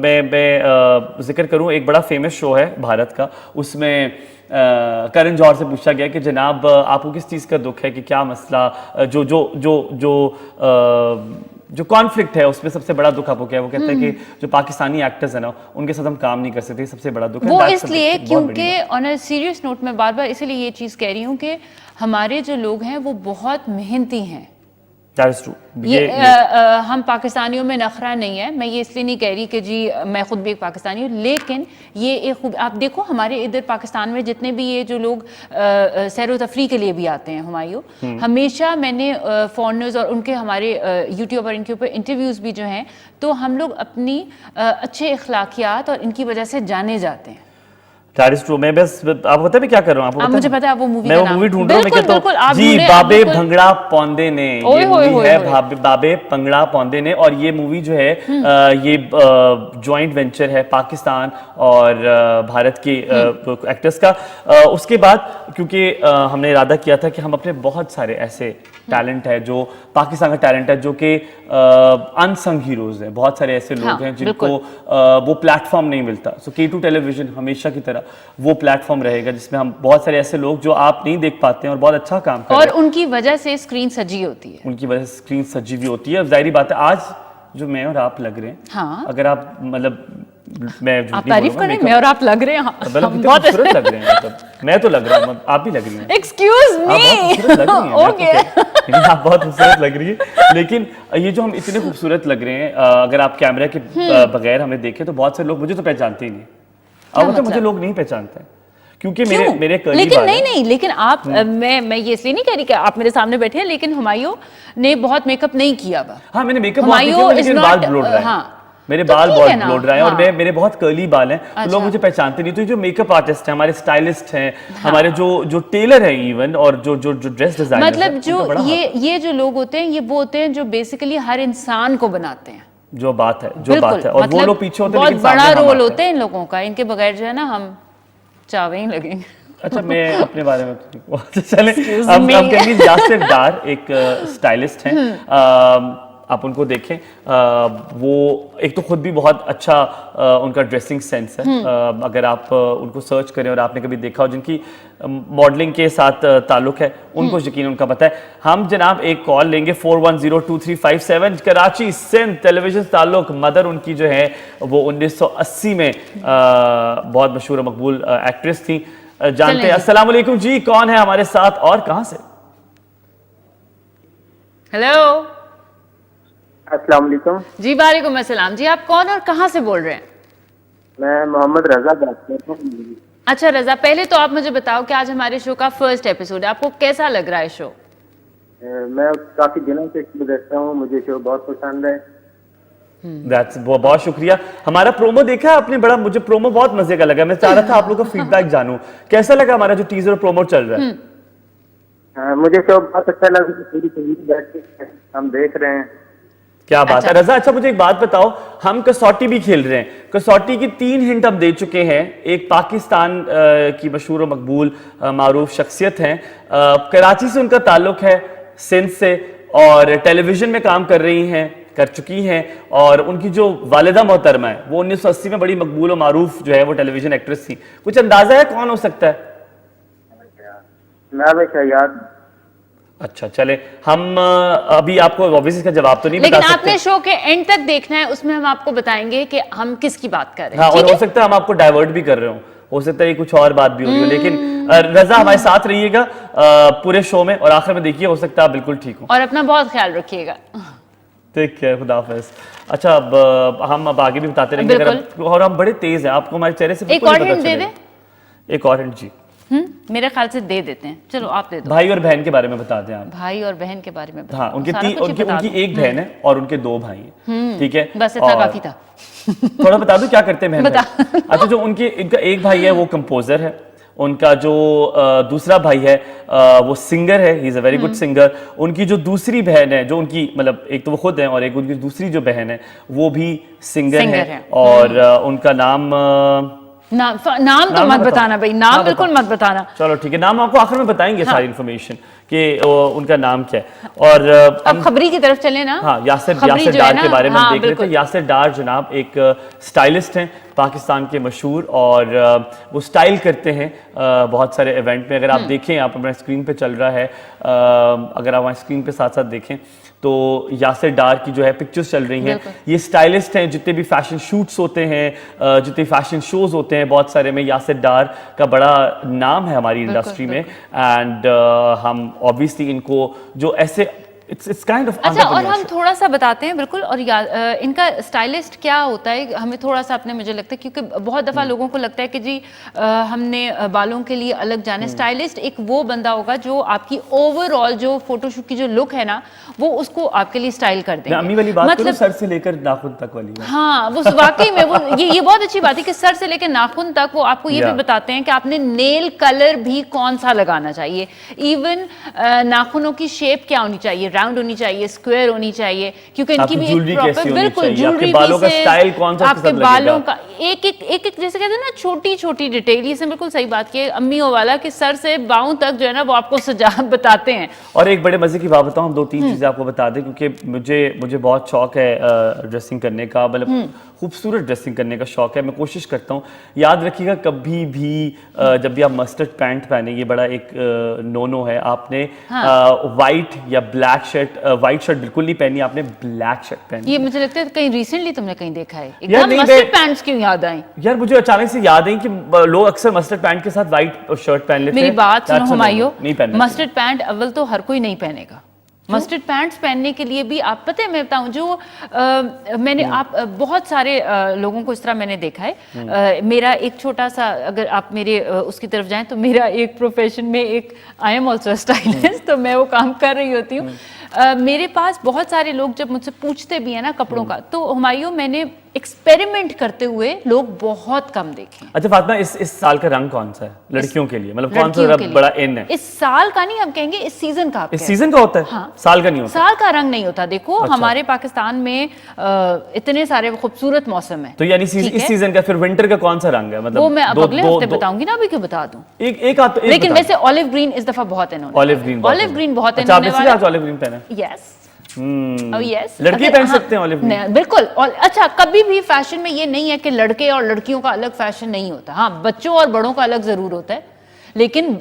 A: मैं जिक्र करूं, एक बड़ा फेमस शो है भारत का, उसमें करण जौहर से पूछा गया कि जनाब आपको किस चीज़ का दुख है, कि क्या मसला, जो जो जो जो जो कॉन्फ्लिक्ट है उसमें सबसे बड़ा दुख आपको क्या है? वो कहते हैं कि जो पाकिस्तानी एक्टर्स हैं ना, उनके साथ हम काम नहीं कर सकते, सबसे बड़ा दुख है।
B: वो इसलिए क्योंकि ऑन अ सीरियस नोट में बार बार इसलिए ये चीज़ कह रही हूँ कि हमारे जो लोग हैं वो बहुत मेहनती हैं। ये हम पाकिस्तानियों में नखरा नहीं है, मैं ये इसलिए नहीं कह रही कि जी मैं खुद भी एक पाकिस्तानी हूँ, लेकिन ये एक खूब, आप देखो हमारे इधर पाकिस्तान में जितने भी ये जो लोग सैर व तफरी के लिए भी आते हैं हुमायूं, हमेशा मैंने फॉरेनर्स और उनके हमारे यूट्यूब और इनके ऊपर इंटरव्यूज़ भी जो हैं, तो हम लोग अपनी अच्छे अखलाकियात और इनकी वजह से जाने जाते हैं।
A: That is true. मैं बस आपको पता है मैं क्या कर रहा हूँ आपको
B: अब मुझे पता है आप वो मूवी
A: मैं
B: का
A: वो
B: नाम
A: मूवी ढूंढ रहा हूँ मैं
B: बिल्कुल,
A: कहता
B: बिल्कुल,
A: हूँ
B: आप
A: जी
B: ढूंढें, आप
A: बाबे
B: बिल्कुल-
A: भंगड़ा पौंदे ने
B: ओए
A: ये
B: होए
A: मूवी
B: होए
A: है
B: होए।
A: बाबे भंगड़ा पौंदे ने और ये मूवी जो है ये जॉइंट वेंचर है पाकिस्तान और भारत के एक्टर्स का उसके बाद क्योंकि हमने इरादा किया था कि हम अपने बहुत सारे ऐसे टैलेंट है जो पाकिस्तान का टैलेंट है जो कि अनसंग हीरोज हैं बहुत सारे ऐसे लोग
B: हाँ,
A: हैं जिनको
B: बिल्कुल।
A: वो प्लेटफॉर्म नहीं मिलता सो K2 टेलीविजन हमेशा की तरह वो प्लेटफॉर्म रहेगा जिसमें हम बहुत सारे ऐसे लोग जो आप नहीं देख पाते हैं और बहुत अच्छा काम कर
B: और
A: रहे हैं
B: उनकी वजह से स्क्रीन सजी होती है।
A: उनकी वजह से स्क्रीन सजी हुई होती है अब जाहिर बात है आज जो मैं और आप लग रहे हैं
B: हाँ।
A: अगर आप मतलब मैं झूठ
B: आप
A: नहीं
B: तारीफ
A: बोलूंगा,
B: करें
A: makeup-
B: मैं और आप लग रहे हैं हाँ,
A: मतलब
B: हम
A: कितने
B: बहुत
A: खूबसूरत लग रहे हैं मतलब मैं तो लग रहा हूँ आप भी लग रही हैं
B: एक्सक्यूज
A: आप बहुत
B: मी
A: खूबसूरत लग रही हैं मैं तो
B: ओके
A: नहीं, आप बहुत खूबसूरत लग रही है लेकिन ये जो हम इतने खूबसूरत लग रहे हैं अगर आप कैमरा के बगैर हमें देखें तो बहुत से लोग मुझे तो पहचानते ही नहीं अब तो मुझे
B: मतलब?
A: लोग नहीं पहचानते क्योंकि
B: क्यों?
A: मेरे कर्ली
B: लेकिन
A: बाल
B: नहीं
A: हैं।
B: नहीं लेकिन आप मैं ये इसलिए नहीं कह रही कि आप मेरे सामने बैठे हैं लेकिन हुमायूं ने बहुत मेकअप नहीं किया हुआ
A: हाँ मैंने मेकअप बहुत
B: हुमायूं
A: किया
B: is
A: लेकिन
B: not,
A: बाल ब्लोड रहे हैं
B: हाँ।
A: मेरे
B: तो
A: बाल
B: ठीक
A: बहुत
B: है ना,
A: ब्लोड रहे हैं और
B: हाँ।
A: मेरे बहुत कर्ली बाल हैं तो लोग
B: अच्छा।
A: मुझे पहचानते नहीं तो ये जो मेकअप आर्टिस्ट हैं हमारे स्टाइलिस्ट हैं हमारे जो टेलर हैं इवन और जो ड्रेस डिजाइनर
B: मतलब जो ये जो लोग होते हैं ये वो होते हैं जो बेसिकली हर इंसान को बनाते हैं
A: जो बात है जो
B: बिल्कुल,
A: बात है और वो
B: मतलब
A: लोग पीछे होते हैं
B: बहुत
A: लेकिन
B: बड़ा
A: सामने हम
B: रोल
A: आते
B: होते हैं इन लोगों का इनके बगैर जो है ना हम चावे ही लगेंगे
A: अच्छा मैं अपने बारे में तो चले
B: Excuse
A: हम
B: me.
A: कहेंगे यासिर डार एक स्टाइलिस्ट हैं आप उनको देखें वो एक तो खुद भी बहुत अच्छा उनका ड्रेसिंग सेंस है अगर आप उनको सर्च करें और आपने कभी देखा हो जिनकी मॉडलिंग के साथ ताल्लुक है उनको यकीन उनका पता है हम जनाब एक कॉल लेंगे 41022357 कराची सिंध टेलीविजन ताल्लुक मदर उनकी जो है वो 1980 में बहुत मशहूर और मकबूल एक्ट्रेस थी जानते हैं अस्सलाम वालेकुम जी कौन है हमारे साथ और कहां से
B: हेलो
C: अस्सलाम वालेकुम
B: जी वालेकुम अस्सलाम जी आप कौन और कहाँ से बोल रहे हैं
C: मैं मोहम्मद रजा बात कर रहा हूँ
B: अच्छा रजा पहले तो आप मुझे बताओ कि आज हमारे शो का फर्स्ट एपिसोड है आपको कैसा लग रहा है शो
C: मैं काफी दिनों से इसको देखता हूँ मुझे शो बहुत पसंद है
A: बहुत शुक्रिया हमारा प्रोमो देखा आपने बड़ा मुझे प्रोमो बहुत मजे का लगा मैं चाह रहा था आप लोगों का फीडबैक जानूं कैसा लगा हमारा जो टीजर और प्रोमो चल रहा है
C: मुझे शो बहुत अच्छा लगा पूरी फैमिली बैठ के हम देख रहे हैं
A: क्या बात है रजा अच्छा मुझे एक बात बताओ हम कसौटी भी खेल रहे हैं कसौटी की 3 हिंट हम दे चुके हैं एक पाकिस्तान की मशहूर और मकबूल मारूफ शख्सियत हैं कराची से उनका ताल्लुक है सिंध से और टेलीविजन में काम कर रही हैं कर चुकी हैं और उनकी जो वालिदा मोहतरमा है वो 1980 में बड़ी मकबूल और मारूफ जो है वो टेलीविजन एक्ट्रेस थी कुछ अंदाजा है कौन हो सकता है
C: मैं याद
A: अच्छा चले हम अभी आपको ऑब्वियसली इसका जवाब तो नहीं
B: लेकिन
A: बता सकते
B: आपने शो के एंड तक देखना है उसमें हम आपको बताएंगे कि हम किसकी बात कर रहे हैं
A: हाँ
B: ठीक
A: और हो
B: है
A: सकता है हम आपको डाइवर्ट भी कर रहे हो सकता है कुछ और बात भी हो रही हो लेकिन रजा हमारे साथ रहिएगा पूरे शो में और आखिर में देखिए हो सकता है आप बिल्कुल ठीक हो
B: और अपना बहुत ख्याल रखिएगा
A: ठीक है खुदा हाफिज अच्छा अब हम अब आगे भी बताते रहेंगे अगर और हम बड़े तेज हैं आपको हमारे चेहरे से
B: एक
A: बिल्कुल
B: और
A: नहीं पता
B: हिंट दे
A: चलेगा।
B: दे
A: एक और हिंट जी
B: मेरे ख्याल से दे देते हैं चलो आप दे दो
A: भाई और बहन के बारे में बता दें आप
B: भाई और बहन के बारे में बताओ।
A: हाँ उनके
B: सारा कुछ ही बता
A: उनकी
B: दो।
A: एक बहन है और उनके 2 भाई हैं ठीक है
B: बस इतना
A: और
B: काफी था
A: थोड़ा बता दूं क्या करते हैं बहन
B: बता।
A: भाई? अच्छा जो इनका एक भाई है वो कंपोजर है उनका जो दूसरा भाई है वो सिंगर है he is a very good singer उनकी जो दूसरी बहन है जो उनकी मतलब एक तो वो खुद है और एक उनकी दूसरी जो बहन है वो भी सिंगर है और उनका नाम
B: नाम तो मत बताना भाई नाम बिल्कुल मत बताना
A: चलो ठीक है नाम आपको आखिर में बताएंगे सारी इन्फॉर्मेशन कि उनका नाम क्या है और
B: अब खबरी की तरफ चले ना
A: हाँ यासिर डार के बारे में हम देख रहे थे यासिर डार जनाब एक स्टाइलिस्ट हैं पाकिस्तान के मशहूर और वो स्टाइल करते हैं बहुत सारे इवेंट में अगर आप देखें आप हमारे स्क्रीन पे चल रहा है अगर आप हमारे स्क्रीन पे साथ साथ देखें तो यासिर डार की जो है पिक्चर्स चल रही हैं ये स्टाइलिस्ट हैं जितने भी फैशन शूट्स होते हैं जितने फैशन शोज होते हैं बहुत सारे में यासिर डार का बड़ा नाम है हमारी इंडस्ट्री में एंड हम ऑब्वियसली इनको जो ऐसे It's kind of
B: अच्छा, और
A: entrepreneurship.
B: हम थोड़ा सा बताते हैं बिल्कुल, और इनका स्टाइलिस्ट क्या होता है हमें थोड़ा सा अपने, मुझे लगता है क्योंकि बहुत दफ़ा लोगों को लगता है कि जी हमने बालों के लिए अलग जाना है। स्टाइलिस्ट एक वो बंदा होगा जो आपकी ओवरऑल जो फोटोशूट की जो लुक है ना वो उसको आपके लिए स्टाइल कर देंगे।
A: अम्मी वाली बात करो, सर से लेकर नाखून तक वाली बात।
B: हाँ, वो वाकई में वो ये बहुत अच्छी बात है कि सर से लेकर नाखून तक वो आपको ये भी बताते हैं कि आपने नेल कलर भी कौन सा लगाना चाहिए, इवन नाखूनों की शेप क्या होनी चाहिए, राउंड होनी चाहिए, स्क्वायर होनी चाहिए, क्योंकि इनकी भी एक प्रॉपर बिल्कुल ज्वेलरी
A: बालों का स्टाइल कौन सा
B: आपके बालों का एक जैसे कहते हैं ना छोटी छोटी डिटेल, ये बिल्कुल सही बात की अम्मियों वाला कि सर से बाहों तक जो है ना वो आपको सजा बताते हैं।
A: और एक बड़े मजे की बात बताऊं, हम 2-3 चीजें आपको बता दें, क्योंकि मुझे बहुत शौक है ड्रेसिंग करने का, मतलब खूबसूरत ड्रेसिंग करने का शौक है। मैं कोशिश करता हूँ, याद रखिएगा कभी भी जब भी आप मस्टर्ड पैंट पहने, ये बड़ा एक नो है, आपने वाइट या ब्लैक शर्ट, वाइट शर्ट बिल्कुल नहीं पहनी, आपने ब्लैक शर्ट पहनी।
B: ये मुझे लगता है कहीं रिसेंटली तुमने कहीं देखा है,
A: यार
B: एकदम मस्टर्ड पैंट्स क्यों याद आई?
A: यार मुझे अचानक से याद आई कि लोग अक्सर मस्टर्ड पैंट के साथ वाइट शर्ट पहन लेते हैं।
B: मेरी बात सुनो हुमायूं,
A: नहीं पहनना।
B: मस्टर्ड पैंट अव्वल तो हर कोई नहीं पहनेगा। मस्टर्ड पैंट्स पहनने के लिए भी आप पता है, मैं बताऊं जो मैंने आप बहुत सारे लोगों को इस तरह मैंने देखा है। मेरा एक छोटा सा, अगर आप मेरे उसकी तरफ जाएं तो मेरा एक प्रोफेशन में एक आई एम ऑल्सो स्टाइलिस्ट, तो मैं वो काम कर रही होती हूँ। मेरे पास बहुत सारे लोग जब मुझसे पूछते भी हैं ना कपड़ों का, तो हुमायूं मैंने एक्सपेरिमेंट करते हुए लोग बहुत कम देखे।
A: अच्छा फातिमा, इस साल का रंग कौन सा है लड़कियों के लिए, मतलब कौन सा बड़ा इन है?
B: इस साल का नहीं, हम कहेंगे इस सीजन का।
A: इस सीजन का होता है?
B: हाँ,
A: साल का नहीं होता।
B: साल का रंग नहीं होता। देखो
A: अच्छा।
B: हमारे पाकिस्तान में इतने सारे खूबसूरत मौसम है,
A: तो यानी इस सीजन का फिर विंटर का कौन सा रंग है? मतलब
B: वो मैं अब अगले हफ्ते बताऊंगी ना, अभी क्यों बता दूं।
A: एक
B: लेकिन वैसे ऑलिव ग्रीन इस दफा बहुत है।
A: ऑलिव ग्रीन बहुत है।
B: अच्छा,
A: आपने इसलिए आज ऑलिव ग्रीन पहना?
B: यस। यस,
A: लड़के पहन सकते हैं ऑलिव ग्रीन?
B: बिल्कुल। अच्छा, कभी भी फैशन में ये नहीं है कि लड़के और लड़कियों का अलग फैशन नहीं होता। हाँ, बच्चों और बड़ों का अलग जरूर होता है, लेकिन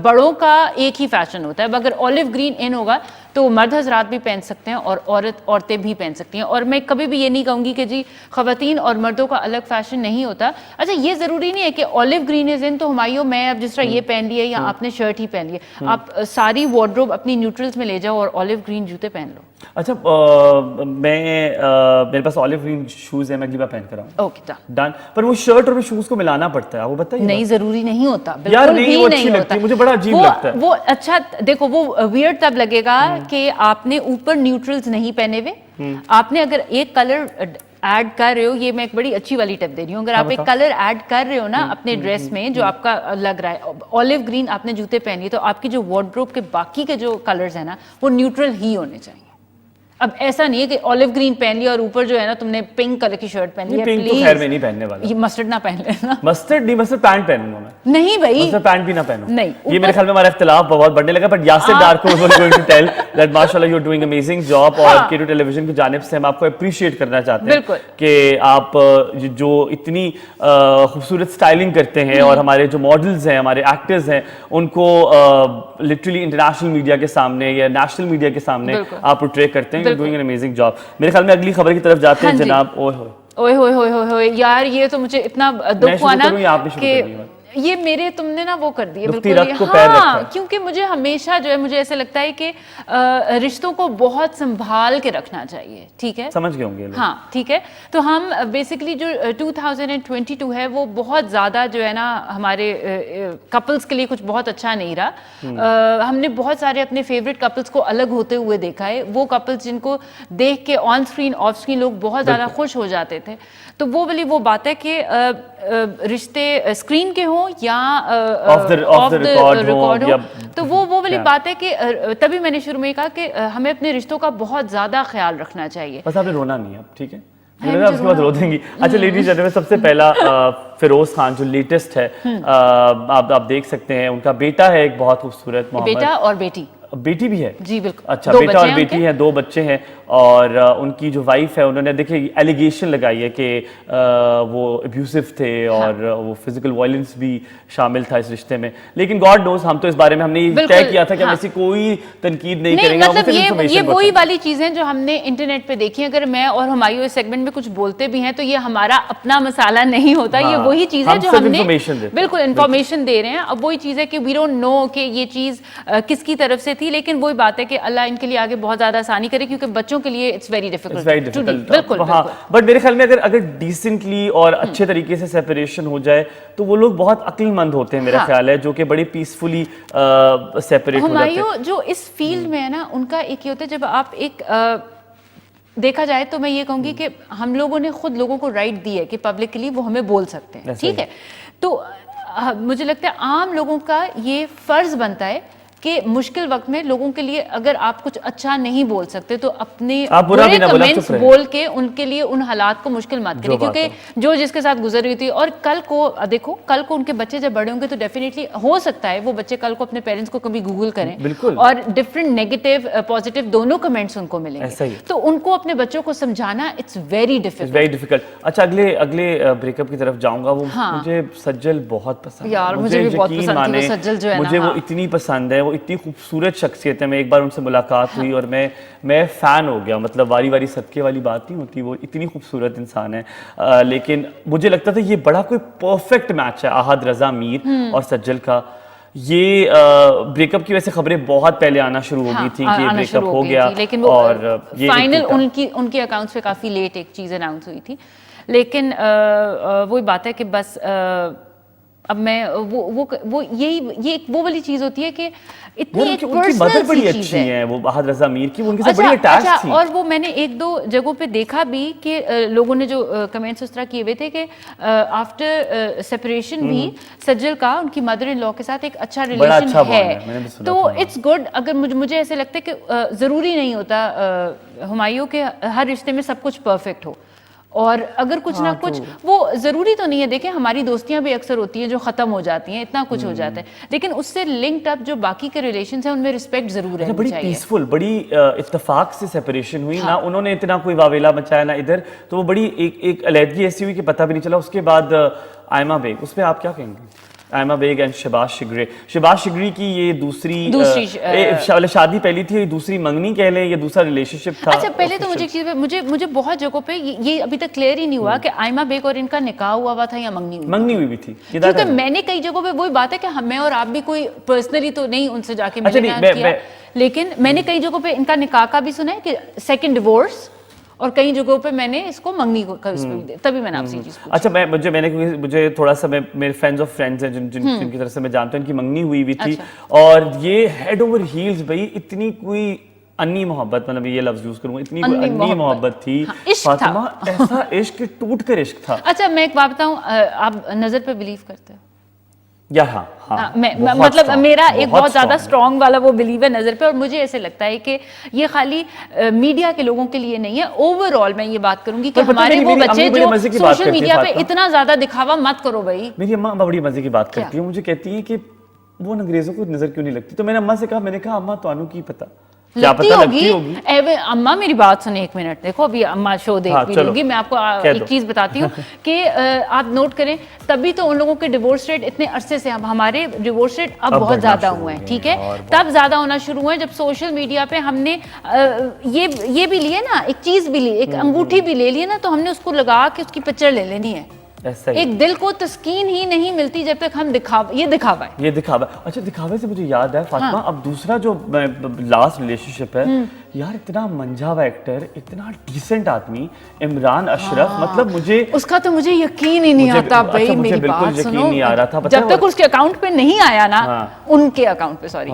B: बड़ों का एक ही फैशन होता है। अगर ऑलिव ग्रीन इन होगा तो मर्द हजरात भी पहन सकते हैं और औरतें भी पहन सकती हैं। और मैं कभी भी ये नहीं कहूँगी कि जी ख़वातीन और मर्दों का अलग फैशन नहीं होता। अच्छा, ये ज़रूरी नहीं है कि ऑलिव ग्रीन इज इन तो हुमायूं मैं अब जिस तरह ये पहन लिया या आपने शर्ट ही पहन लिया, आप सारी वार्डरोब अपनी न्यूट्रल्स में ले जाओ और ऑलिव ग्रीन जूते पहन लो।
A: अच्छा, मेरे पास ऑलिव ग्रीन शूज है, मैं अगली बार पहन कर आऊँ।
B: Okay
A: done. पर वो शर्ट और वो शूज को मिलाना पड़ता है, वो बताइए।
B: नहीं, जरूरी नहीं होता।
A: यार नहीं, वो अच्छी लगती है, मुझे बड़ा अजीब लगता है
B: वो। अच्छा देखो, वो वियर्ड तब लगेगा कि आपने ऊपर न्यूट्रल्स नहीं पहने हुए। आपने अगर एक कलर ऐड कर रहे हो, ये मैं एक बड़ी अच्छी वाली टिप दे रही हूँ, अगर आप एक कलर ऐड कर रहे हो ना अपने ड्रेस में जो आपका लग रहा है, ऑलिव ग्रीन आपने जूते पहनी, तो आपकी जो वार्डरोब के बाकी के जो कलर्स है ना वो न्यूट्रल ही होने चाहिए। अब ऐसा नहीं है कि ऑलिव ग्रीन पहन लिया और ऊपर जो है ना तुमने पिंक कलर की शर्ट पहन ली है।
A: पिंक तो खैर मैं नहीं पहनने वाला।
B: ये मस्टर्ड ना पहन लेना।
A: मस्टर्ड नहीं, मस्टर्ड पैंट पहनूंगा मैं।
B: नहीं भाई,
A: मस्टर्ड पैंट भी ना पहनूं।
B: नहीं,
A: ये मेरे ख्याल में हमारा इख्तिलाफ बहुत बढ़ने लगा। But Yasir Darko was going to tell that माशाल्लाह you are doing amazing job, और केटू टेलीविजन की जानिब से हम आपको अप्रिशिएट करना चाहते हैं कि आप जो इतनी खूबसूरत स्टाइलिंग करते हैं और हमारे जो मॉडल्स हैं, हमारे एक्टर्स हैं, उनको लिटरली इंटरनेशनल मीडिया के सामने या नेशनल मीडिया के सामने आप पोर्ट्रे करते हैं। You are doing an amazing job. मेरे ख्याल में अगली खबर की तरफ जाते हैं जनाब।
B: ओए होए यार, ये तो मुझे इतना दुख हुआ ना कि ये मेरे तुमने ना वो कर दिए बिल्कुल। हाँ, क्योंकि मुझे हमेशा जो है मुझे ऐसा लगता है कि रिश्तों को बहुत संभाल के रखना चाहिए। ठीक है,
A: समझ गए होंगे।
B: हाँ ठीक है। तो हम बेसिकली जो 2022 है वो बहुत ज़्यादा जो है ना हमारे कपल्स के लिए कुछ बहुत अच्छा नहीं रहा। हमने बहुत सारे अपने फेवरेट कपल्स को अलग होते हुए देखा है। वो कपल्स जिनको देख के ऑन स्क्रीन ऑफ स्क्रीन लोग बहुत ज़्यादा खुश हो जाते थे, तो वो वाली वो बात है कि रिश्ते स्क्रीन के हों या
A: ऑफ द रिकॉर्ड हो,
B: तो वो वाली बात है कि तभी मैंने शुरू में कहा कि हमें अपने रिश्तों का बहुत ज्यादा ख्याल रखना चाहिए।
A: बस आपने रोना नहीं है, ठीक है? उसके बाद रो देंगी। अच्छा लेडीज जेंटलमैन, सबसे पहला फिरोज खान जो लेटेस्ट है, आप देख सकते हैं, उनका बेटा है एक बहुत खूबसूरत,
B: बेटा और बेटी
A: भी है
B: जी, बिल्कुल।
A: अच्छा, बेटा और बेटी है, 2 बच्चे हैं। और उनकी जो वाइफ है, उन्होंने देखिए एलिगेशन लगाई है कि वो अब्यूसिव थे और वो फिजिकल वायलेंस भी शामिल था इस रिश्ते में। लेकिन गॉड नोज, हम तो इस बारे में हमने तय किया था कि हम ऐसी कोई तनकीद नहीं करेंगे।
B: मतलब ये वही वाली चीजें जो हमने इंटरनेट पे देखी, अगर मैं और हुमायूं इस सेगमेंट में कुछ बोलते भी हैं तो ये हमारा अपना मसाला नहीं होता। ये वही चीज है जो हमने बिल्कुल इन्फॉर्मेशन दे रहे हैं। अब वही चीज है कि वी डोंट नो कि ये चीज किसकी तरफ से थी, लेकिन वही बात है कि अल्लाह इनके लिए आगे बहुत ज्यादा आसानी करे, क्योंकि बच्चों के लिए इट्स वेरी डिफिकल्ट। बिल्कुल
A: हाँ, बट मेरे ख्याल में अगर डिसेंटली और अच्छे तरीके से सेपरेशन हो जाए तो वो लोग बहुत अक्लमंद होते हैं, मेरा ख्याल है, जो कि बड़ी पीसफुली सेपरेट हो जाते हैं।
B: जो इस फील्ड में है ना, उनका एक ये होता है, जब आप एक देखा जाए तो मैं ये कहूंगी कि हम लोगों ने खुद लोगों को राइट दी है कि पब्लिकली वो हमें बोल सकते हैं, ठीक है। तो मुझे लगता है आम लोगों का ये फर्ज बनता है कि मुश्किल वक्त में लोगों के लिए अगर आप कुछ अच्छा नहीं बोल सकते तो अपने बुरे कमेंट्स बोल के उनके लिए उन हालात को मुश्किल मत करिए, क्योंकि जो जिसके साथ गुजर रही थी, और कल को देखो, कल को उनके बच्चे जब बड़े होंगे तो डेफिनेटली हो सकता है वो बच्चे कल को अपने पेरेंट्स को कभी गूगल करें और डिफरेंट नेगेटिव पॉजिटिव दोनों कमेंट्स उनको मिलेंगे, तो उनको अपने बच्चों को समझाना इट्स वेरी डिफिकल्ट।
A: अच्छा, अगले ब्रेकअप की तरफ जाऊंगा। वो मुझे सज्जल बहुत पसंद
B: यार, मुझे भी बहुत पसंद थी सज्जल जो है ना,
A: मुझे वो इतनी पसंद है, वो इतनी खूबसूरत शख्सियत है। मैं एक बार उनसे मुलाकात हुई और मैं फ़ैन हो गया, मतलब वारी वारी सदके वाली बात नहीं होती, वो इतनी खूबसूरत इंसान है। लेकिन मुझे लगता था ये बड़ा कोई परफेक्ट मैच है आहद रज़ा मीर और सज्जल का। ये ब्रेकअप की वैसे खबरें बहुत पहले आना शुरू हो गई थी कि ब्रेकअप हो गया,
B: लेकिन वो और फाइनल उनके अकाउंट्स पे काफ़ी लेट एक चीज़ अनाउंस हुई थी। लेकिन वही बात है कि बस अब मैं वो ये एक वो वाली चीज होती है कि इतनी एक पर्सनल
A: बड़ी अच्छी है वो आहद रज़ा मीर की, वो उनके साथ बड़ी अटैच थी।
B: और वो मैंने एक दो जगहों पे देखा भी कि लोगों ने जो कमेंट्स उस तरह किए हुए थे कि आफ्टर सेपरेशन भी सज्जल का उनकी मदर इन लॉ के साथ एक अच्छा रिलेशन है, तो इट्स गुड। अगर मुझे ऐसे लगता है कि जरूरी नहीं होता हुमायूं के हर रिश्ते में सब कुछ परफेक्ट हो, और अगर कुछ ना कुछ वो जरूरी तो नहीं है। देखें, हमारी दोस्तियां भी अक्सर होती हैं जो खत्म हो जाती हैं, इतना कुछ हो जाता है, लेकिन उससे लिंक्ड अप जो बाकी के रिलेशंस हैं उनमें रिस्पेक्ट जरूर है।
A: बड़ी पीसफुल, बड़ी इत्तेफाक से सेपरेशन हुई ना, उन्होंने इतना कोई वावेला मचाया ना इधर, तो वो बड़ी एक अलहदगी ऐसी हुई कि पता भी नहीं चला। उसके बाद आयमा बेग, उस पर आप क्या कहेंगे? आयमा बेग एंड शहबाज शिगरी की ये दूसरी शादी पहली थी, दूसरी मंगनी कह लें, ये दूसरा रिलेशनशिप था।
B: अच्छा, पहले तो मुझे एक चीज, मुझे बहुत जगहों पे ये अभी तक क्लियर ही नहीं हुआ कि आयमा बेग और इनका निकाह हुआ था या मंगनी हुई भी थी, क्योंकि मैंने कई जगहों पे वही बात है कि मैं और आप भी कोई पर्सनली तो नहीं उनसे जाके मिलना किया, लेकिन मैंने कई जगहों पे इनका निकाह का भी सुना है कि सेकंड डिवोर्स, और कई जगहों पे मैंने इसको मंगनी को तभी मैंने आपसे चीज पूछी।
A: अच्छा, मुझे थोड़ा सा मेरे फ्रेंड्स ऑफ फ्रेंड्स हैं जिनकी तरफ से मैं जानता हूं, इनकी मंगनी हुई भी थी। और ये हेड ओवर हील्स भाई, इतनी कोई अन्नी मोहब्बत, मतलब ये लफ्ज यूज करूंगा, इतनी कोई अन्नी मोहब्बत थी फातिमा, ऐसा इश्क टूट कर इश्क था।
B: अच्छा, मैं एक बात बताऊं, आप नजर पे बिलीव करते हो?
A: या हाँ,
B: मतलब मेरा एक बहुत ज्यादा स्ट्रॉन्ग वाला वो बिलीव है नजर पे, और मुझे ऐसे लगता है कि ये खाली मीडिया के लोगों के लिए नहीं है, ओवरऑल मैं ये बात करूंगी कि हमारे वो बच्चे जो सोशल मीडिया पे इतना ज्यादा दिखावा मत करो भाई।
A: मेरी अम्मा बड़ी मजे की बात करती है, मुझे कहती है कि वो अंग्रेजों को नजर क्यों नहीं लगती, तो मैंने अम्मा से कहा, मैंने कहा अम्मा तो की पता क्या पता लगती होगी।
B: अम्मा मेरी बात सुने एक मिनट, देखो अभी अम्मा शो देख भी लोगी, मैं आपको एक चीज बताती हूँ कि आप नोट करें, तभी तो उन लोगों के डिवोर्स रेट इतने अरसे से, हमारे डिवोर्स रेट अब बहुत ज्यादा हुए हैं, ठीक है, तब ज्यादा होना शुरू हुए जब सोशल मीडिया पे हमने ये भी लिए ना, एक चीज भी ली, एक अंगूठी भी ले ली ना, तो हमने उसको लगा के उसकी पिक्चर ले लेनी है। एक दिल को तस्कीन ही नहीं मिलती जब तक हम ये दिखावा है।
A: अच्छा, दिखावे से मुझे याद है फातिमा, अब दूसरा जो लास्ट रिलेशनशिप है, यार इतना मंझा हुआ एक्टर, इतना डिसेंट आदमी, इमरान अशरफ, मतलब मुझे उसका
B: तो मुझे यकीन ही नहीं आता भाई। मेरी बात सुनो,
A: नहीं आ रहा था,
B: जब तक उसके अकाउंट पे नहीं आया ना, उनके अकाउंट पे, सॉरी,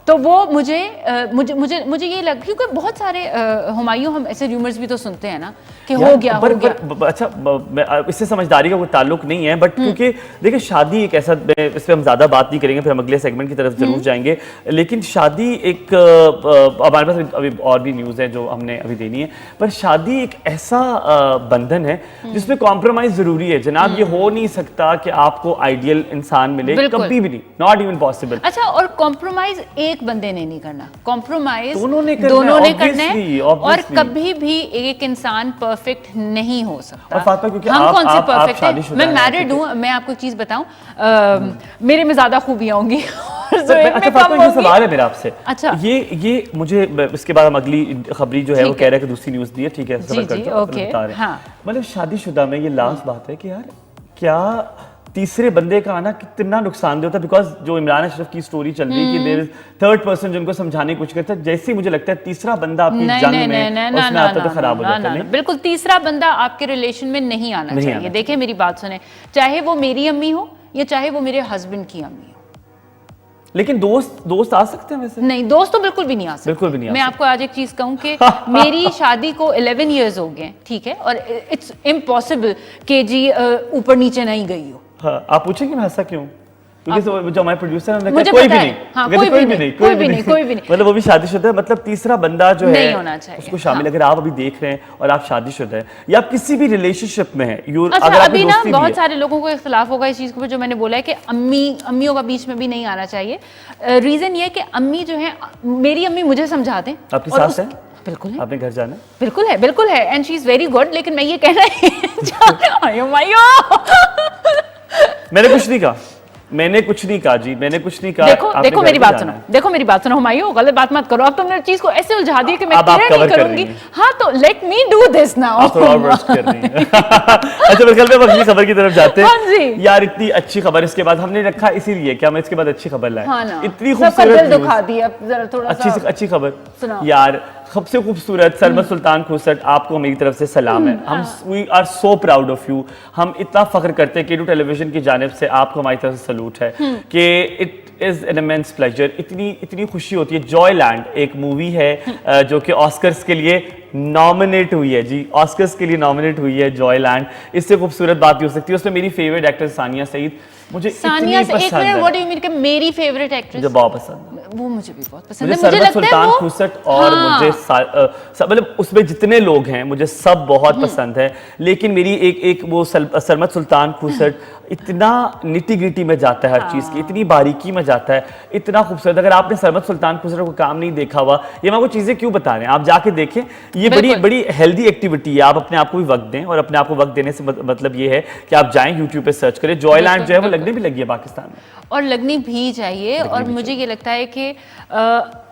B: तो वो मुझे ये लगा, क्योंकि बहुत सारे हुमायूं हम ऐसे र्यूमर्स भी तो सुनते हैं ना कि हो गया।
A: अच्छा, इससे समझदारी का कोई ताल्लुक नहीं है, बट क्योंकि देखिए शादी एक ऐसा, इस पर हम ज्यादा बात नहीं करेंगे, फिर हम अगले सेगमेंट की तरफ जरूर जाएंगे, लेकिन शादी एक, हमारे पास अभी और भी न्यूज़ है जो हमने अभी देनी है, पर शादी एक ऐसा बंधन है जिसमें कॉम्प्रोमाइज जरूरी है जनाब। ये हो नहीं सकता कि आपको आइडियल इंसान मिले, कभी भी नहीं, नॉट इवन पॉसिबल।
B: अच्छा, और कॉम्प्रोमाइज एक बंदे ने नहीं करना, कॉम्प्रोमाइज
A: दोनों ने
B: करना है, और कभी भी एक इंसान परफेक्ट नहीं हो सकता।
A: और फातिमा, क्योंकि
B: हम कौन से परफेक्ट है, मैं मैरिड हूँ, मैं आपको एक चीज बताऊं, मेरे में ज्यादा खूबियां होंगी।
A: अच्छा फातिमा, ये सवाल है मेरा आपसे।
B: अच्छा,
A: ये मुझे, इसके बाद हम अगली खबरी जो है वो कह रहा है कि दूसरी न्यूज़ दी है, ठीक है,
B: जी, ओके,
A: मतलब शादीशुदा में ये लास्ट बात है कि यार क्या तीसरे बंदे का आना कितना नुकसानदेह होता है, बिकॉज जो इमरान अशरफ की स्टोरी चल रही है कि देयर इज थर्ड पर्सन जिनको समझाने की कोशिश करता है, जैसे ही मुझे लगता है तीसरा बंदा आपकी जंग में उसमें आता है तो खराब हो जाता है।
B: बिल्कुल तीसरा बंदा आपके रिलेशन में नहीं आना चाहिए। देखिए मेरी बात सुने, चाहे वो मेरी अम्मी हो या चाहे वो मेरे हस्बैंड की अम्मी हो।
A: लेकिन दोस्त आ सकते हैं वैसे?
B: नहीं, दोस्त तो बिल्कुल भी नहीं आ सकते।
A: बिल्कुल भी नहीं आ
B: मैं आपको आज एक चीज कहूं कि मेरी शादी को 11 इयर्स हो गए, ठीक है, और इट्स इम्पॉसिबल कि जी ऊपर नीचे नहीं गई हो।
A: हाँ, आप पूछेंगे मैं हंसा क्यों? क्योंकि जो हमारे प्रोड्यूसर हैं
B: मुझे
A: कोई
B: पता
A: भी
B: है।
A: नहीं,
B: हाँ, कोई भी नहीं
A: मतलब वो भी शादीशुदा है, मतलब तीसरा बंदा जो है
B: नहीं होना चाहिए
A: उसको शामिल। अगर आप अभी देख रहे हैं और आप शादीशुदा है या आप किसी भी रिलेशनशिप में है,
B: अच्छा,
A: अगर
B: अभी ना बहुत सारे लोगों को इख्तिलाफ होगा इस चीज को, जो मैंने बोला है कि अम्मियों का बीच में भी नहीं आना चाहिए। रीजन ये है कि अम्मी जो है, मेरी अम्मी मुझे समझा दें।
A: आपकी सास है?
B: बिल्कुल है।
A: आपने घर जाना?
B: बिल्कुल है and she is very good. लेकिन मैं ये कहना
A: मैंने कुछ नहीं कहा जी, मैंने कुछ नहीं कहा।
B: देखो मेरी बात सुनो हुमायूं, गलत बात मत करो। अब तुमने चीज को ऐसे उलझा दी कि मैं क्लियर नहीं करूंगी। हाँ, तो let me do this now.
A: अच्छा, बिल्कुल मैं अगली खबर की तरफ जाते हैं।
B: हाँ जी।
A: यार इतनी अच्छी खबर इसके बाद हमने रखा इसीलिए क्या मैं इसके बाद अच्छी खबर लाया।
B: हाँ ना,
A: इतनी खूबसूरत
B: दुखा दी। अब जरा थोड़ा
A: अच्छी खबर यार, सबसे खूबसूरत सरमद सुल्तान खुसट, आपको मेरी तरफ से सलाम है। हम we are so proud of you. हम इतना फख्र करते हैं K2 टेलीविजन की जानिब से आपको हमारी तरफ से सलूट है कि it is an immense pleasure. इतनी खुशी होती है। जॉयलैंड एक मूवी है जो कि ऑस्कर्स के लिए नॉमिनेट हुई है जी, ऑस्कर्स के लिए नॉमिनेट हुई है जॉयलैंड। इससे खूबसूरत बात भी हो सकती है। उसमें मेरी फेवरेट एक्टर सानिया सईद, मुझे
B: सानिया से एक minute, what do you mean कि मेरी फेवरेट एक्ट्रेस?
A: मुझे बहुत पसंद है।
B: वो मुझे भी बहुत पसंद है।
A: मुझे सरमद सुल्तान खुसट और मुझे मतलब उसमें जितने लोग हैं मुझे सब बहुत पसंद है। लेकिन मेरी एक वो सरमद सुल्तान खुसट इतना निटी ग्रिटी में जाता है, हर चीज की इतनी बारीकी में जाता है, इतना खूबसूरत। अगर आपने सरमद सुल्तान खुसट को काम नहीं देखा हुआ, ये मैं वो चीजें क्यों बता रहे हैं, आप जाके देखें। ये बड़ी हेल्दी एक्टिविटी है। आप अपने आप को भी वक्त दें, और अपने आप को वक्त देने से मतलब ये है कि आप जाएं यूट्यूब पे सर्च करें। जॉयलैंड जो है वो लगने भी लगी है पाकिस्तान में, और
B: लगनी भी चाहिए। और मुझे ये लगता है कि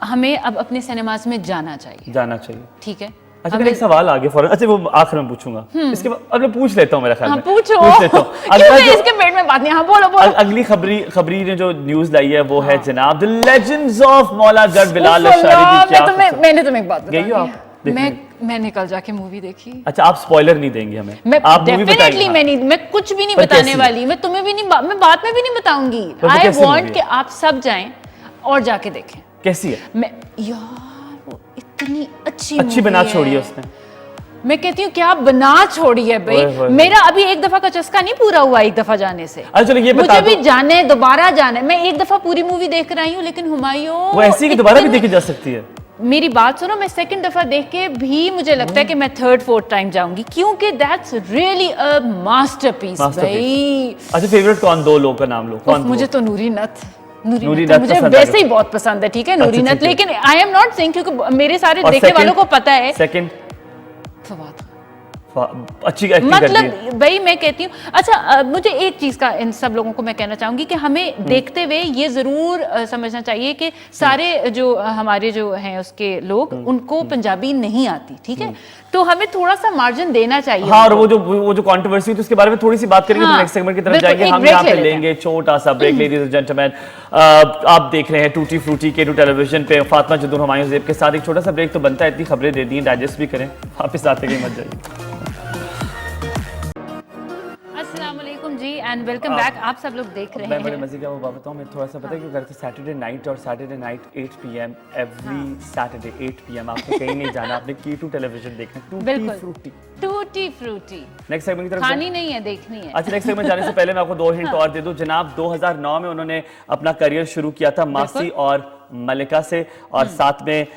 B: हमें अब अपने सिनेमाज में जाना चाहिए।
A: ठीक है। अच्छा, मेरा एक सवाल आ गया फौरन। अच्छा, वो आखिर में पूछूंगा, इसके बाद अब मैं पूछ लेता हूँ, मेरा ख्याल है।
B: पूछ लेता हूँ। इसके पेट में बात नहीं। हाँ, बोलो।
A: अगली खबरी ने जो न्यूज लाई है वो है जनाब the legends of Maula Jatt Bilal अशअरी की। क्या
B: मैंने तुम्हें एक बात बताई है,
A: आप
B: मैंने कल जाके मूवी देखी।
A: अच्छा, आप स्पॉइलर नहीं देंगे हमें?
B: आप डेफिनेटली मैं कुछ भी नहीं बताने वाली। मैं तुम्हें भी नहीं, मैं बात में भी नहीं बताऊंगी। आई वांट कि आप सब जाएं और जाके देखें।
A: कैसी है?
B: मैं यार वो इतनी
A: अच्छी बना छोड़ी है उसने।
B: मैं कहती हूँ क्या बना छोड़ी है भाई। मेरा अभी एक दफा का चस्का नहीं पूरा हुआ एक दफा जाने से।
A: चलो ये बता
B: मुझे भी जाने, दोबारा जाने। मैं एक दफा पूरी मूवी देख कर आई हूँ, लेकिन हुमायूं
A: वो ऐसी कि दोबारा भी देखी जा सकती है।
B: मेरी बात सुनो, मैं सेकंड दफा देख के भी मुझे लगता है कि मैं थर्ड फोर्थ टाइम जाऊंगी, क्योंकि दैट्स रियली अ मास्टरपीस भाई।
A: अच्छा, फेवरेट कौन? दो लोग का नाम लो। कौन?
B: मुझे तो नूरी नथ मुझे वैसे ही बहुत पसंद है। ठीक है, नूरी नथ। लेकिन आई एम नॉट सेइंग, क्योंकि मेरे सारे देखने वालों को पता है।
A: सेकंड
B: फवाद
A: अच्छी एक्टिंग
B: मतलब भाई मैं कहती हूँ। अच्छा, मुझे एक चीज का इन सब लोगों को मैं कहना चाहूंगी कि हमें देखते हुए ये जरूर समझना चाहिए कि सारे जो हमारे जो हैं उसके लोग, उनको पंजाबी नहीं आती। ठीक है, तो हमें थोड़ा सा मार्जिन देना चाहिए।
A: हाँ, और वो जो कंट्रोवर्सी थी उसके बारे में थोड़ी सी बात करेंगे। तो नेक्स्ट सेगमेंट की तरफ जाएंगे। हम यहाँ पे लेंगे छोटा सा ब्रेक। लेडीज एंड जेंटलमैन, आप देख रहे हैं टूटी फ्रूटी K2 टेलीविजन पे। फातिमा जदून, हुमायूं ज़ेब के साथ एक छोटा सा ब्रेक तो बनता है। इतनी खबरें दे दी, डाइजेस्ट भी करें। वापस आते कहीं मत जाइए।
B: जी एंड वेलकम बैक। आप सब लोग देख रहे हैं।
A: मैं बड़े मजे का वो बात बताऊं, मैं थोड़ा सा पता है क्यों करते Saturday night 8 PM every Saturday 8 PM आपको कहीं नहीं जाना, आपने K2 टेलीविजन देखना।
B: टूटी फ्रूटी
A: नेक्स्ट सेगमेंट की तरफ
B: खानी नहीं है, देखनी है।
A: अच्छा, नेक्स्ट सेगमेंट जाने से पहले मैं आपको दो हिंट और दे दूं। जनाब 2009 में उन्होंने अपना करियर शुरू किया था मासी और मलिका से, और साथ में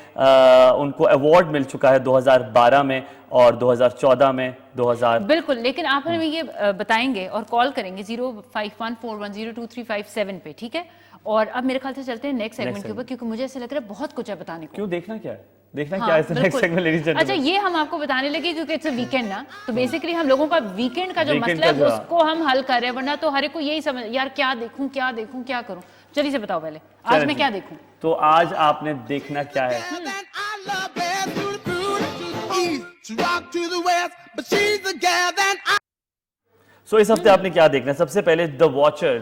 A: उनको अवार्ड मिल चुका है 2012 में और 2014 में 2000।
B: बिल्कुल, लेकिन आप हमें ये बताएंगे और कॉल करेंगे 0514102357 पे। ठीक है, और अब मेरे ख्याल से चलते हैं नेक्स्ट सेगमेंट के ऊपर, क्योंकि मुझे ऐसा लग रहा है बहुत कुछ है बताने को।
A: क्यों? देखना क्या है? क्या है नेक्स्ट सेगमेंट लेडीज एंड।
B: अच्छा, ये हम आपको बताने लगे क्योंकि इट्स अ वीकेंड ना, तो बेसिकली हम लोगों का वीकेंड का जो मसला है उसको हम हल कर रहे हैं। वरना तो हर एक को यही समझ, यार क्या देखूं क्या करूं। चलिए से बताओ पहले, आज मैं क्या देखूं?
A: तो आज आपने देखना क्या है? सो इस हफ्ते आपने क्या देखना है? सबसे पहले द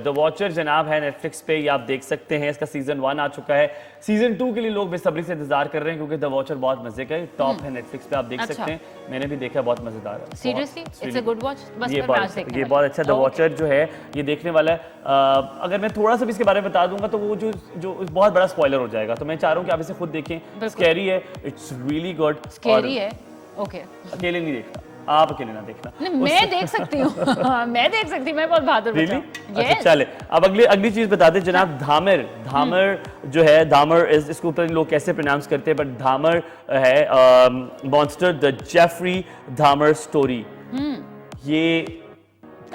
A: वॉचर जनाब है नेटफ्लिक्स पे, ये आप देख सकते हैं। इसका सीजन 1 आ चुका है। सीजन 2 के लिए लोग बेसब्री से इंतजार कर रहे हैं क्योंकि द वॉचर बहुत मजे का है। टॉप है नेटफ्लिक्स पे, आप देख सकते हैं। मैंने भी देखा, बहुत मजेदार है।
B: Seriously it's a good watch. बस
A: ये
B: पर
A: बहुत अच्छा द वॉचर जो है ये देखने वाला है। अगर मैं थोड़ा सा भी इसके बारे में बता दूंगा तो वो जो बहुत बड़ा स्पॉइलर हो जाएगा, तो मैं चाह रहा हूँ कि आप इसे खुद देखें। स्कैरी है, इट्स रियली गुड।
B: स्कैरी है, ओके।
A: अकेले नहीं देखना, आप अकेले ना देखना।
B: नहीं, मैं देख सकती हूँ। मैं देख सकती हूँ, मैं बहुत बहादुर बच्चा हूँ।
A: अच्छा चले, अब अगली चीज बता दें जनाब। धामर जो है, धामर इसको ऊपर लोग कैसे प्रोनाउंस करते हैं, बट धामर है मॉन्स्टर द जेफरी धामर स्टोरी। ये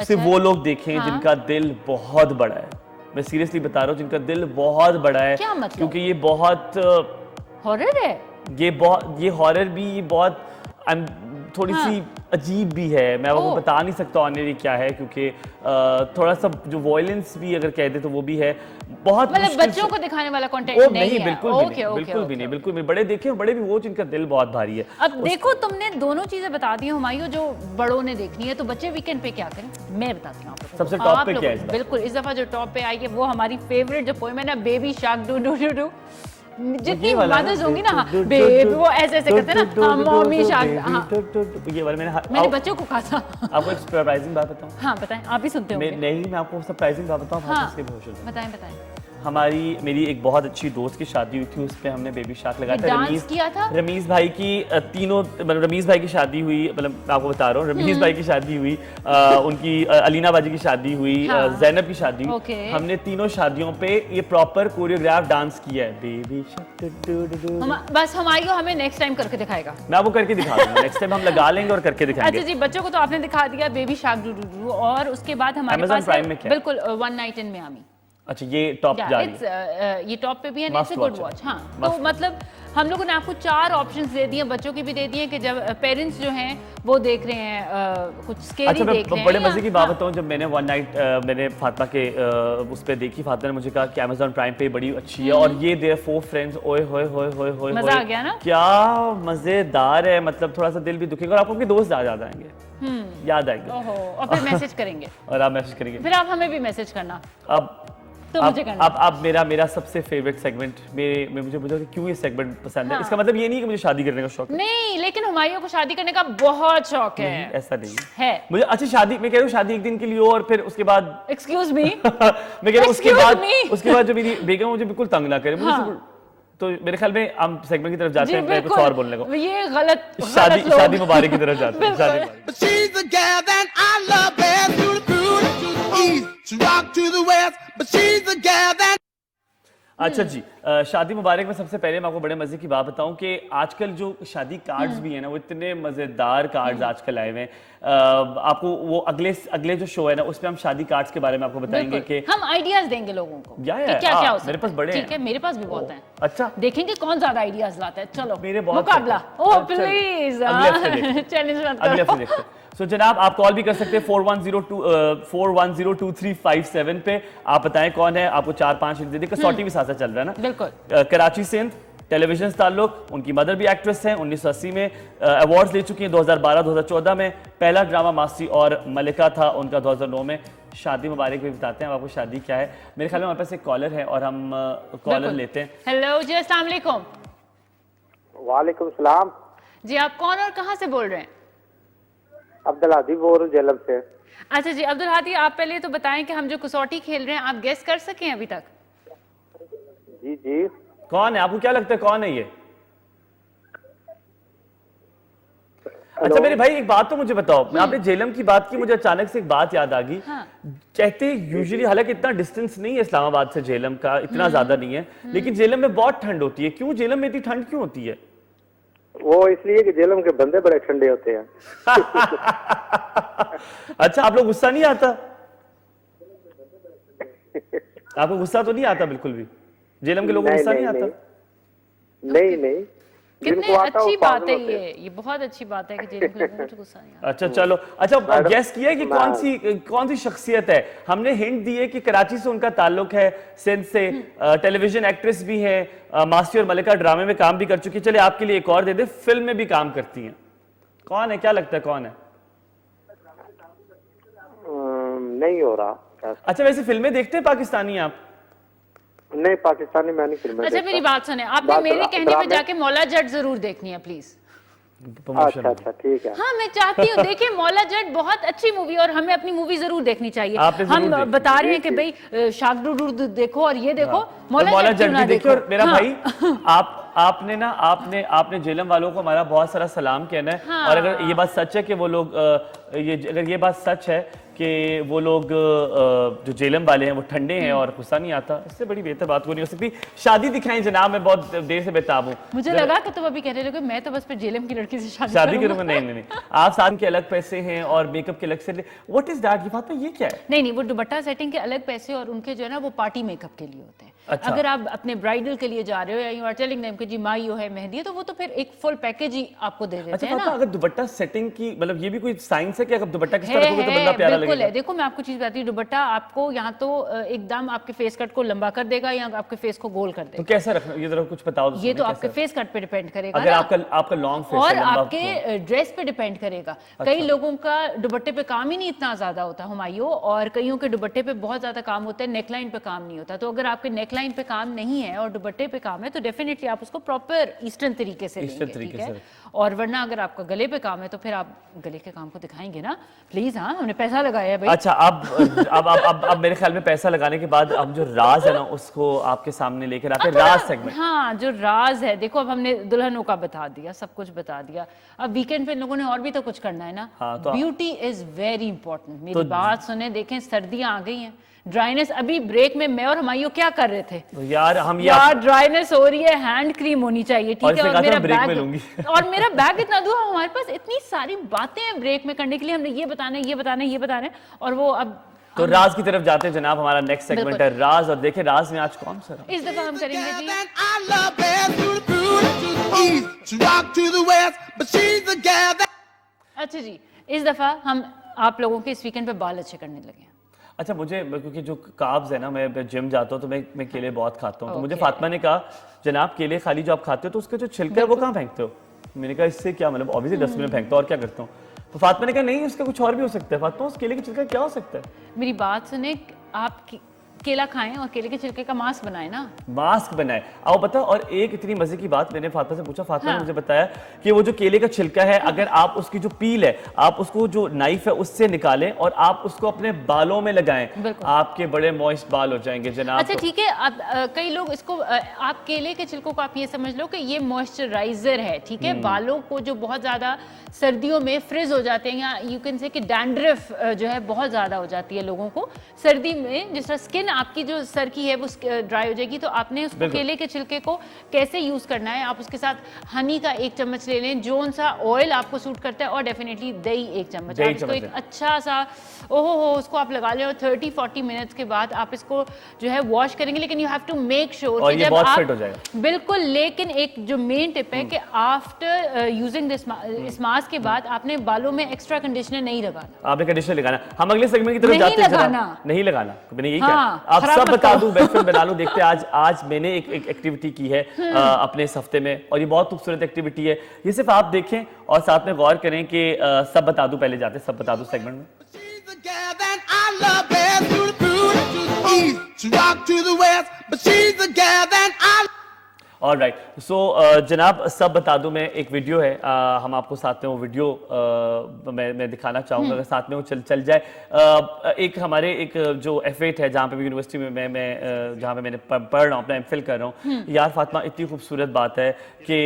A: सिर्फ वो लोग देखें जिनका दिल बहुत बड़ा है। मैं सीरियसली बता रहा हूँ, जिनका दिल बहुत बड़ा है।
B: क्या मतलब?
A: क्योंकि ये बहुत
B: हॉरर है।
A: ये हॉरर भी, ये बहुत थोड़ी सी अजीब भी है। मैं आपको बता नहीं सकता ऑनलाइन क्या है, क्योंकि थोड़ा सा जो वॉयलेंस भी अगर कह दे तो वो भी है। बहुत
B: मतलब बच्चों को दिखाने वाला कंटेंट नहीं है।
A: बिल्कुल भी बड़े देखे, बड़े भी वो जिनका दिल बहुत भारी है।
B: अब देखो, तुमने दोनों चीजें बता दी हुमायूं, जो बड़ों ने देखनी है, तो बच्चे वीकेंड पे क्या करें मैं बताती हूँ आपको।
A: सबसे टॉप पे क्या है?
B: बिल्कुल, इस दफा जो टॉप पे आई है वो हमारी फेवरेट जो पोएम है ना, baby shark do do do do. जितनी मदर्स होंगी ना, बेबी वो ऐसे करते हैं ना, मम्मी शार्क।
A: ये वाला
B: मैंने बच्चों को कहा था।
A: आपको एक सरप्राइजिंग बात बताऊं?
B: हाँ बताएं, आप ही सुनते होंगे।
A: नहीं, मैं आपको सरप्राइजिंग बात बताऊं।
B: हाँ,
A: इसके बेहोश हो जाओ।
B: बताएं।
A: मेरी एक बहुत अच्छी दोस्त की शादी हुई थी, उस पे हमने बेबी शार्क लगाया था।
B: डांस किया था।
A: रमीज भाई की रमीज भाई की शादी हुई, मतलब मैं आपको बता रहा हूँ, रमीज भाई की शादी हुई, उनकी अलीना बाजी की शादी हुई, जैनब की शादी हुई। हमने तीनों शादियों पे ये प्रॉपर कोरियोग्राफ डांस किया है। बेबी शार्क
B: बस हमें नेक्स्ट टाइम करके दिखाएगा।
A: मैं आपको करके दिखा दूंगा। नेक्स्ट टाइम हम लगा लेंगे और करके दिखाएंगे।
B: अच्छा जी, बच्चों को तो आपने दिखा दिया baby shark do do do, और उसके बाद हमारे
A: Amazon
B: पास
A: Prime में क्या?
B: बिल्कुल वन नाइट इन मियामी।
A: अच्छा, ये टॉप जा रही है।
B: ये टॉप पे भी है,
A: Must
B: it's a good
A: watch
B: watch.
A: है।
B: हाँ,
A: Must
B: तो मतलब हम लोगों ने आपको 4 ऑप्शंस दे दिए, बच्चों की भी दे दिए कि जब पेरेंट्स जो हैं वो देख रहे हैं कुछ स्केरी
A: अच्छा,
B: देख रहे हैं।
A: बड़े मजे की बात बताऊं, जब मैंने वन नाइट मैंने फातिमा के उस पे देखी, फातिमा ने मुझे कहा कि Amazon प्राइम पे बड़ी अच्छी है, और ये देयर 4 फ्रेंड्स, ओए होए होए होए होए,
B: मजा आ गया ना?
A: क्या मजेदार है। मतलब थोड़ा सा दिल भी दुखेगा और आपको आपके दोस्त याद आएंगे, याद आएंगे।
B: ओहो, और फिर मैसेज करेंगे।
A: और आप मैसेज करेंगे,
B: फिर आप हमें भी मैसेज करना।
A: तो मुझे करना। अब मेरा सबसे फेवरेट सेगमेंट, मुझे बताओ कि क्यों ये सेगमेंट पसंद है। इसका मतलब ये नहीं कि मुझे शादी करने का शौक है,
B: नहीं, लेकिन हुमायूं को शादी करने का बहुत शौक है।
A: ऐसा नहीं
B: है
A: मुझे। अच्छा, शादी मैं कह रहा हूँ, शादी एक दिन के लिए हो और फिर उसके बाद
B: एक्सक्यूज मी
A: मैं कह रहा हूँ उसके बाद जो मेरी बेगम मुझे बिल्कुल तंग ना करे। तो मेरे ख्याल में हम सेगमेंट की तरफ जाते हैं, मैं कुछ और बोलने को।
B: ये गलत
A: शादी मुबारक की तरफ जाते हैं। अच्छा जी, शादी मुबारक में सबसे पहले मैं आपको बड़े मजे की बात बताऊं कि आजकल जो शादी कार्ड्स भी है ना, वो इतने मजेदार कार्ड्स आजकल आए हुए हैं। आपको वो अगले जो शो है ना, उसमें हम शादी कार्ड्स के बारे में आपको बताएंगे कि
B: हम आइडियाज देंगे लोगों को
A: क्या
B: क्या हो सकता है।
A: मेरे पास बड़े हैं।
B: ठीक है, मेरे पास भी बहुत हैं।
A: अच्छा,
B: देखेंगे कौन ज्यादा आइडियाज लाता है। चलो
A: मेरे बहुत
B: मुकाबला। ओह प्लीज, चैलेंज मत करो।
A: अगले हफ्ते देखते हैं। सो जनाब, आप कॉल भी कर सकते हैं 41022357 पे। आप बताएं कौन है, आपको 4-5 हिंट दे दी। कसौटी भी साथ साथ चल रहा है ना।
B: बिल्कुल।
A: कराची सिंध टेलीविजन ताल्लुक, उनकी मदर भी एक्ट्रेस हैं, 1980 में अवार्ड्स ले चुकी हैं। 2012-2014 में पहला ड्रामा मासी और मलिका था उनका, 2009 में। शादी मुबारक भी बताते हैं आपको शादी क्या है। मेरे ख्याल में हमारे पास एक कॉलर है और हम कॉलर लेते हैं।
B: हेलो जी, अस्सलाम वालेकुम।
C: वालेकुम सलाम
B: जी, आप कौन और कहाँ से बोल रहे हैं?
C: अब्दुल हादी बोल रहा हूं जेलम से।
B: अच्छा जी अब्दुल हादी, आप पहले तो बताएं कि हम जो कसौटी खेल रहे हैं, आप गेस कर सकें अभी तक?
C: जी जी।
A: कौन है, आपको क्या लगता है कौन है ये? अच्छा मेरे भाई, एक बात तो मुझे बताओ, आपने जेलम की बात की, मुझे अचानक से एक बात याद आ गई।
B: हाँ।
A: कहते यूजुअली, हालांकि इतना डिस्टेंस नहीं है इस्लामाबाद से जेलम का, इतना ज्यादा नहीं है, लेकिन जेलम में बहुत ठंड होती है। क्यों जेलम में इतनी ठंड क्यों होती है?
C: वो इसलिए कि जेलम के बंदे बड़े ठंडे होते हैं।
A: अच्छा, आप लोग गुस्सा नहीं आता? आपको गुस्सा तो नहीं आता बिल्कुल भी? जेलम के लोगों को गुस्सा नहीं आता?
C: नहीं।
B: कितनी अच्छी बात है ये बहुत अच्छी बात है कि जेल के लोगों को गुस्सा नहीं आता।
A: अच्छा चलो, अच्छा गेस किया कि कौन सी शख्सियत है? हमने हिंट दी है कि कराची से उनका ताल्लुक है, सिंध से, टेलीविजन एक्ट्रेस भी है, मासी और मलिका ड्रामे में काम भी कर चुकी है। चलिए आपके लिए एक और दे दे, फिल्म में भी काम करती हैं। कौन है, क्या लगता है कौन है?
C: नहीं हो रहा।
A: अच्छा, वैसे फिल्में देखते हैं पाकिस्तानी आप?
C: नहीं, पाकिस्तानी मैं नहीं फिल्में
B: अच्छा
C: देखता।
B: मेरी बात सुने, आपने मेरे कहने पे
C: ड्रामे-
B: जाके मौला जट जरूर देखनी है प्लीज।
A: प्रमोशन।
C: अच्छा ठीक है।
B: हाँ मैं चाहती हूँ, देखिए मौला जट बहुत अच्छी मूवी और हमें अपनी मूवी जरूर देखनी चाहिए।
A: आपने जरूर
B: हम
A: देखनी।
B: बता रहे हैं कि भाई शागडुडुर देखो और ये देखो,
A: मौला
B: मौला
A: जट भी देखिए। और मेरा
B: हाँ।
A: भाई आपने ना आपने जेलम वालों को हमारा बहुत सारा सलाम कहना है।
B: हाँ।
A: और अगर ये बात सच है कि वो लोग अगर ये बात सच है कि वो लोग जो जेलम वाले हैं वो ठंडे हैं और गुस्सा नहीं आता, इससे बड़ी बेहतर बात को नहीं हो सकती। शादी दिखाएं जनाब, मैं बहुत देर से बेताब हूँ।
B: मुझे लगा कि तुम अभी कह रहे हो कि मैं तो बस पे जेलम की लड़की से शादी
A: शादी
B: करूंगा।
A: करूंगा? नहीं, आप शादी के अलग पैसे हैं और मेकअप के अलग से। What is that? ये बात ये क्या है?
B: नहीं वो दुपट्टा सेटिंग के अलग पैसे और उनके जो है ना वो पार्टी मेकअप के लिए होते हैं।
A: अच्छा।
B: अगर आप अपने ब्राइडल के लिए जा रहे हो या यू आर टेलिंग देम कि जी माई है मेहंदी है, तो वो तो फिर एक फुल पैकेज ही आपको दे देते
A: अच्छा
B: हैं
A: पता,
B: ना।
A: अगर दुपट्टा सेटिंग की मतलब ये भी कोई साइंस है कि अगर दुपट्टा किस तरह रखोगे तो बंदा प्यारा
B: बिल्कुल
A: लगेगा?
B: है। देखो मैं आपको चीज बताती हूँ, दुपट्टा आपको यहाँ तो एकदम आपके फेस कट को लंबा कर देगा या आपके फेस को गोल कर
A: तो
B: देगा।
A: कैसा रखना, ये जरा कुछ बताओ।
B: ये तो आपके फेस कट पे डिपेंड करेगा
A: अगर
B: ना।
A: आपका लॉन्ग फेस
B: और
A: है, लंबा
B: आपके ड्रेस पे डिपेंड करेगा। कई लोगों का दुपट्टे पे काम ही नहीं इतना ज्यादा होता हुमायूं, और कईयों के दुपट्टे पे बहुत ज्यादा काम होता है, नेकलाइन पे काम नहीं होता। तो अगर आपके नेकलाइन पे काम नहीं है और दुपट्टे पे काम है तो डेफिनेटली आप उसको प्रॉपर ईस्टर्न तरीके से लेंगे, ठीक है। और वरना अगर आपका गले पे काम है तो फिर आप गले के काम को दिखाएंगे ना प्लीज। हाँ हमने पैसा लगाया है भाई।
A: अच्छा अब मेरे ख्याल में पैसा लगाने के बाद अब जो राज है ना उसको आपके सामने लेकर आते हैं, राज सेगमेंट।
B: हाँ जो राज है, देखो अब हमने दुल्हनों का बता दिया, सब कुछ बता दिया। अब वीकेंड पे इन लोगों ने और भी तो कुछ करना है ना।
A: हाँ, तो
B: ब्यूटी इज वेरी इंपॉर्टेंट। मेरी बात सुने, देखें सर्दियां आ गई हैं, ड्राइनेस। अभी ब्रेक में मैं और हमायूं क्या कर रहे थे
A: तो यार
B: ड्राइनेस हो रही है, हैंड क्रीम होनी चाहिए, ठीक है। और मेरा
A: ब्रेक में
B: बैग
A: लूंगी।
B: और मेरा बैग इतना दूर, हमारे पास इतनी सारी बातें हैं ब्रेक में करने के लिए। हमने ये बताना है, ये बताना है, ये बताना है, और वो अब
A: तो राज की तरफ जाते हैं जनाब। हमारा नेक्स्ट सेगमेंट है राज, और देखें राज में आज कौन सा
B: इस दफा हम करेंगे जी अच्छा जी, इस दफा हम आप लोगों के इस वीकेंड पे बाल अच्छे करने लगे हैं।
A: अच्छा मुझे, क्योंकि जो कार्ब्स है ना, मैं जिम जाता हूँ तो मैं केले बहुत खाता हूँ। तो मुझे
B: Okay.
A: फातिमा ने कहा जनाब केले खाली जो आप खाते हो तो उसका जो छिलका है वो कहाँ फेंकते हो? मैंने कहा इससे क्या मतलब, ऑब्वियसली डस्टबिन में फेंकता हूँ, और क्या करता हूँ? तो फातिमा ने कहा नहीं उसका कुछ और भी हो सकता है। फातिमा उस केले के छिलका क्या हो सकता है?
B: मेरी बात सुने, आप केला खाएं और केले के छिलके का मास्क बनाएं ना।
A: मास्क बनाए, आओ पता। और एक इतनी मजे की बात मैंने फातिमा से पूछा, फातिमा ने
B: हाँ।
A: मुझे बताया कि वो जो केले का छिलका है, अगर आप उसकी जो पील है, आप उसको जो नाइफ है उससे निकालें और आप उसको अपने बालों में लगाएं, आपके बड़े मॉइस्ट बाल हो जाएंगे जनाब।
B: अच्छा ठीक है। अब कई लोग इसको आप केले के छिलकों को आप ये समझ लो कि ये मॉइस्चराइजर है, ठीक है। बालों को जो बहुत ज्यादा सर्दियों में फ्रिज हो जाते हैं, या यू कैन से कि डैंड्रफ जो है बहुत ज्यादा हो जाती है लोगों को सर्दी में, जिस तरह स्किन आपकी जो सर की है वो ड्राई हो जाएगी। तो आपने उसको केले के छिलके को कैसे यूज करना है, आप उसके साथ हनी का 1 चम्मच ले लें, जोन सा ऑयल आपको सूट करता है, और डेफिनेटली दही 1 चम्मच। आप इसको एक अच्छा सा उसको आप लगा लें, और 30-40 मिनट्स के बाद आप इसको जो है वॉश करेंगे। लेकिन you have to make sure कि जब आप बिल्कुल, लेकिन एक जो मेन टिप है कि आफ्टर यूजिंग इस मास्क के बाद आपने बालों में एक्स्ट्रा कंडीशनर नहीं लगाना।
A: आपने कंडीशनर लगाना। हम अगले सेगमेंट की तरफ जाते हैं। नहीं लगाना, मैंने यही कहा। आप सब बता दूं, बेस्ट फ्रेंड बना लूं। देखते हैं आज मैंने एक एक्टिविटी की है अपने इस हफ्ते में, और ये बहुत खूबसूरत एक्टिविटी है। ये सिर्फ आप देखें और साथ में गौर करें कि सब बता दूं। पहले जाते हैं सब बता दूं सेगमेंट में। ऑलराइट, सो जनाब सब बता दूं मैं, एक वीडियो है, हम आपको साथ में वो वीडियो मैं दिखाना चाहूँगा, अगर साथ में वो चल जाए। एक हमारे एक जो एफएट है जहाँ पे भी यूनिवर्सिटी में मैं जहाँ पे मैंने पढ़ रहा हूँ, अपना एमफिल कर रहा हूँ। यार फातिमा, इतनी खूबसूरत बात है कि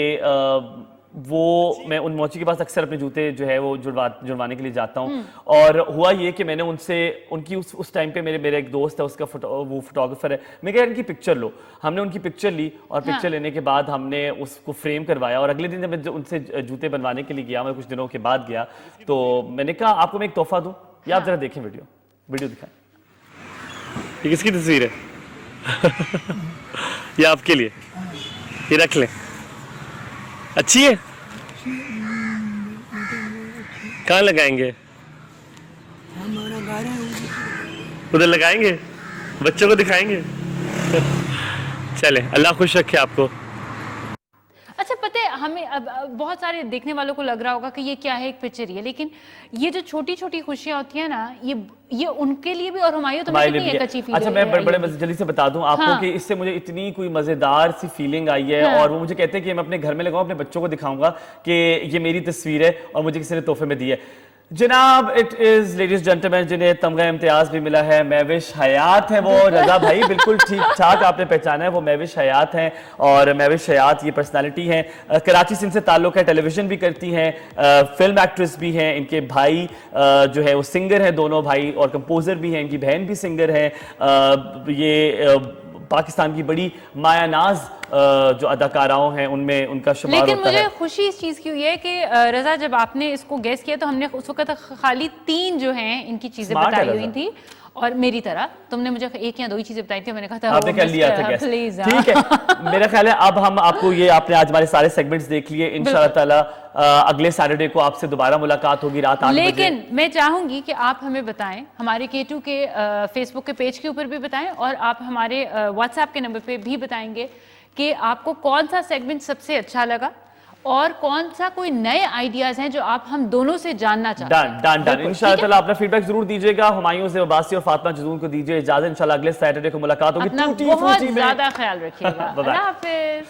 A: वो मैं उन मोची के पास अक्सर अपने जूते जो है वो जुड़वाने के लिए जाता हूँ। और हुआ ये कि मैंने उनकी उस टाइम पे मेरा एक दोस्त है, उसका वो फोटोग्राफर है, मैं कह इनकी पिक्चर लो। हमने उनकी पिक्चर ली, और पिक्चर लेने के बाद हमने उसको फ्रेम करवाया, और अगले दिन जब मैं उनसे जूते बनवाने के लिए गया, मैं कुछ दिनों के बाद गया, तो मैंने कहा आपको मैं एक तोहफा दूं, या आप जरा देखें वीडियो दिखाएं। ये किसकी तस्वीर है? ये आपके लिए, ये रख लें। अच्छी है? कहाँ लगाएंगे? उधर लगाएंगे, बच्चों को दिखाएंगे। चले, अल्लाह खुश रखे आपको।
B: अच्छा पता है हमें अब बहुत सारे देखने वालों को लग रहा होगा कि ये क्या है, एक पिक्चर ही है, लेकिन ये जो छोटी छोटी खुशियां होती है ना, ये उनके लिए भी, और हुमायूं तुम्हें कितनी एक अच्छी फील
A: अच्छा, मैं बड़े जल्दी से बता दूं आपको
B: हाँ।
A: कि इससे मुझे इतनी कोई मजेदार सी फीलिंग आई है।
B: हाँ।
A: और वो मुझे कहते हैं कि मैं अपने घर में लगाऊं, अपने बच्चों को दिखाऊंगा कि ये मेरी तस्वीर है और मुझे किसी ने तोहफे में दी है। जनाब, इट इज लेडीज जेंटलमैन जिन्हें तमगा इम्तियाज भी मिला है, महविश हयात है वो। रजा भाई बिल्कुल ठीक ठाक आपने पहचाना है, वो महविश हयात हैं। और महविश हयात ये पर्सनालिटी हैं, कराची से इनसे ताल्लुक है, टेलीविजन भी करती हैं, फिल्म एक्ट्रेस भी हैं। इनके भाई जो है वो सिंगर हैं, दोनों भाई, और कंपोजर भी हैं। इनकी बहन भी सिंगर है। ये पाकिस्तान की बड़ी मायानाज जो अदाकाराओं हैं उनमें उनका शुमार
B: लेकिन
A: होता
B: मुझे
A: है।
B: खुशी इस चीज की हुई है कि रजा, जब आपने इसको गेस किया तो हमने उस वक्त खाली 3 जो हैं इनकी चीजें
A: Smart है
B: बताई हुई
A: रजा।
B: थी, और मेरी तरह तुमने मुझे 1 या 2 ही चीजें बताई थी, मैंने कहा था
A: आपने कर लिया था guess।
B: प्लीज।
A: ठीक है, मेरा ख्याल है अब हम आपको ये, आपने आज हमारे सारे सेगमेंट्स देख लिए। इंशाल्लाह ताला अगले सैटरडे को आपसे दोबारा मुलाकात होगी रात 8 बजे।
B: लेकिन मैं चाहूंगी कि आप हमें बताएं, हमारे K2 के फेसबुक के पेज के ऊपर भी बताएं, और आप हमारे व्हाट्सएप के नंबर पे भी बताएंगे कि आपको कौन सा सेगमेंट सबसे अच्छा लगा, और कौन सा कोई नए आइडियाज हैं जो आप हम दोनों से जानना चाहते हैं।
A: डन इंशाल्लाह ताला अपना फीडबैक जरूर दीजिएगा। हुमायूं से अब्बासी और फातिमा जदून को दीजिए इजाजत। इंशाल्लाह अगले सैटरडे को मुलाकात होगी।
B: अपना बहुत ज्यादा ख्याल रखिएगा। अल्लाह हाफिज।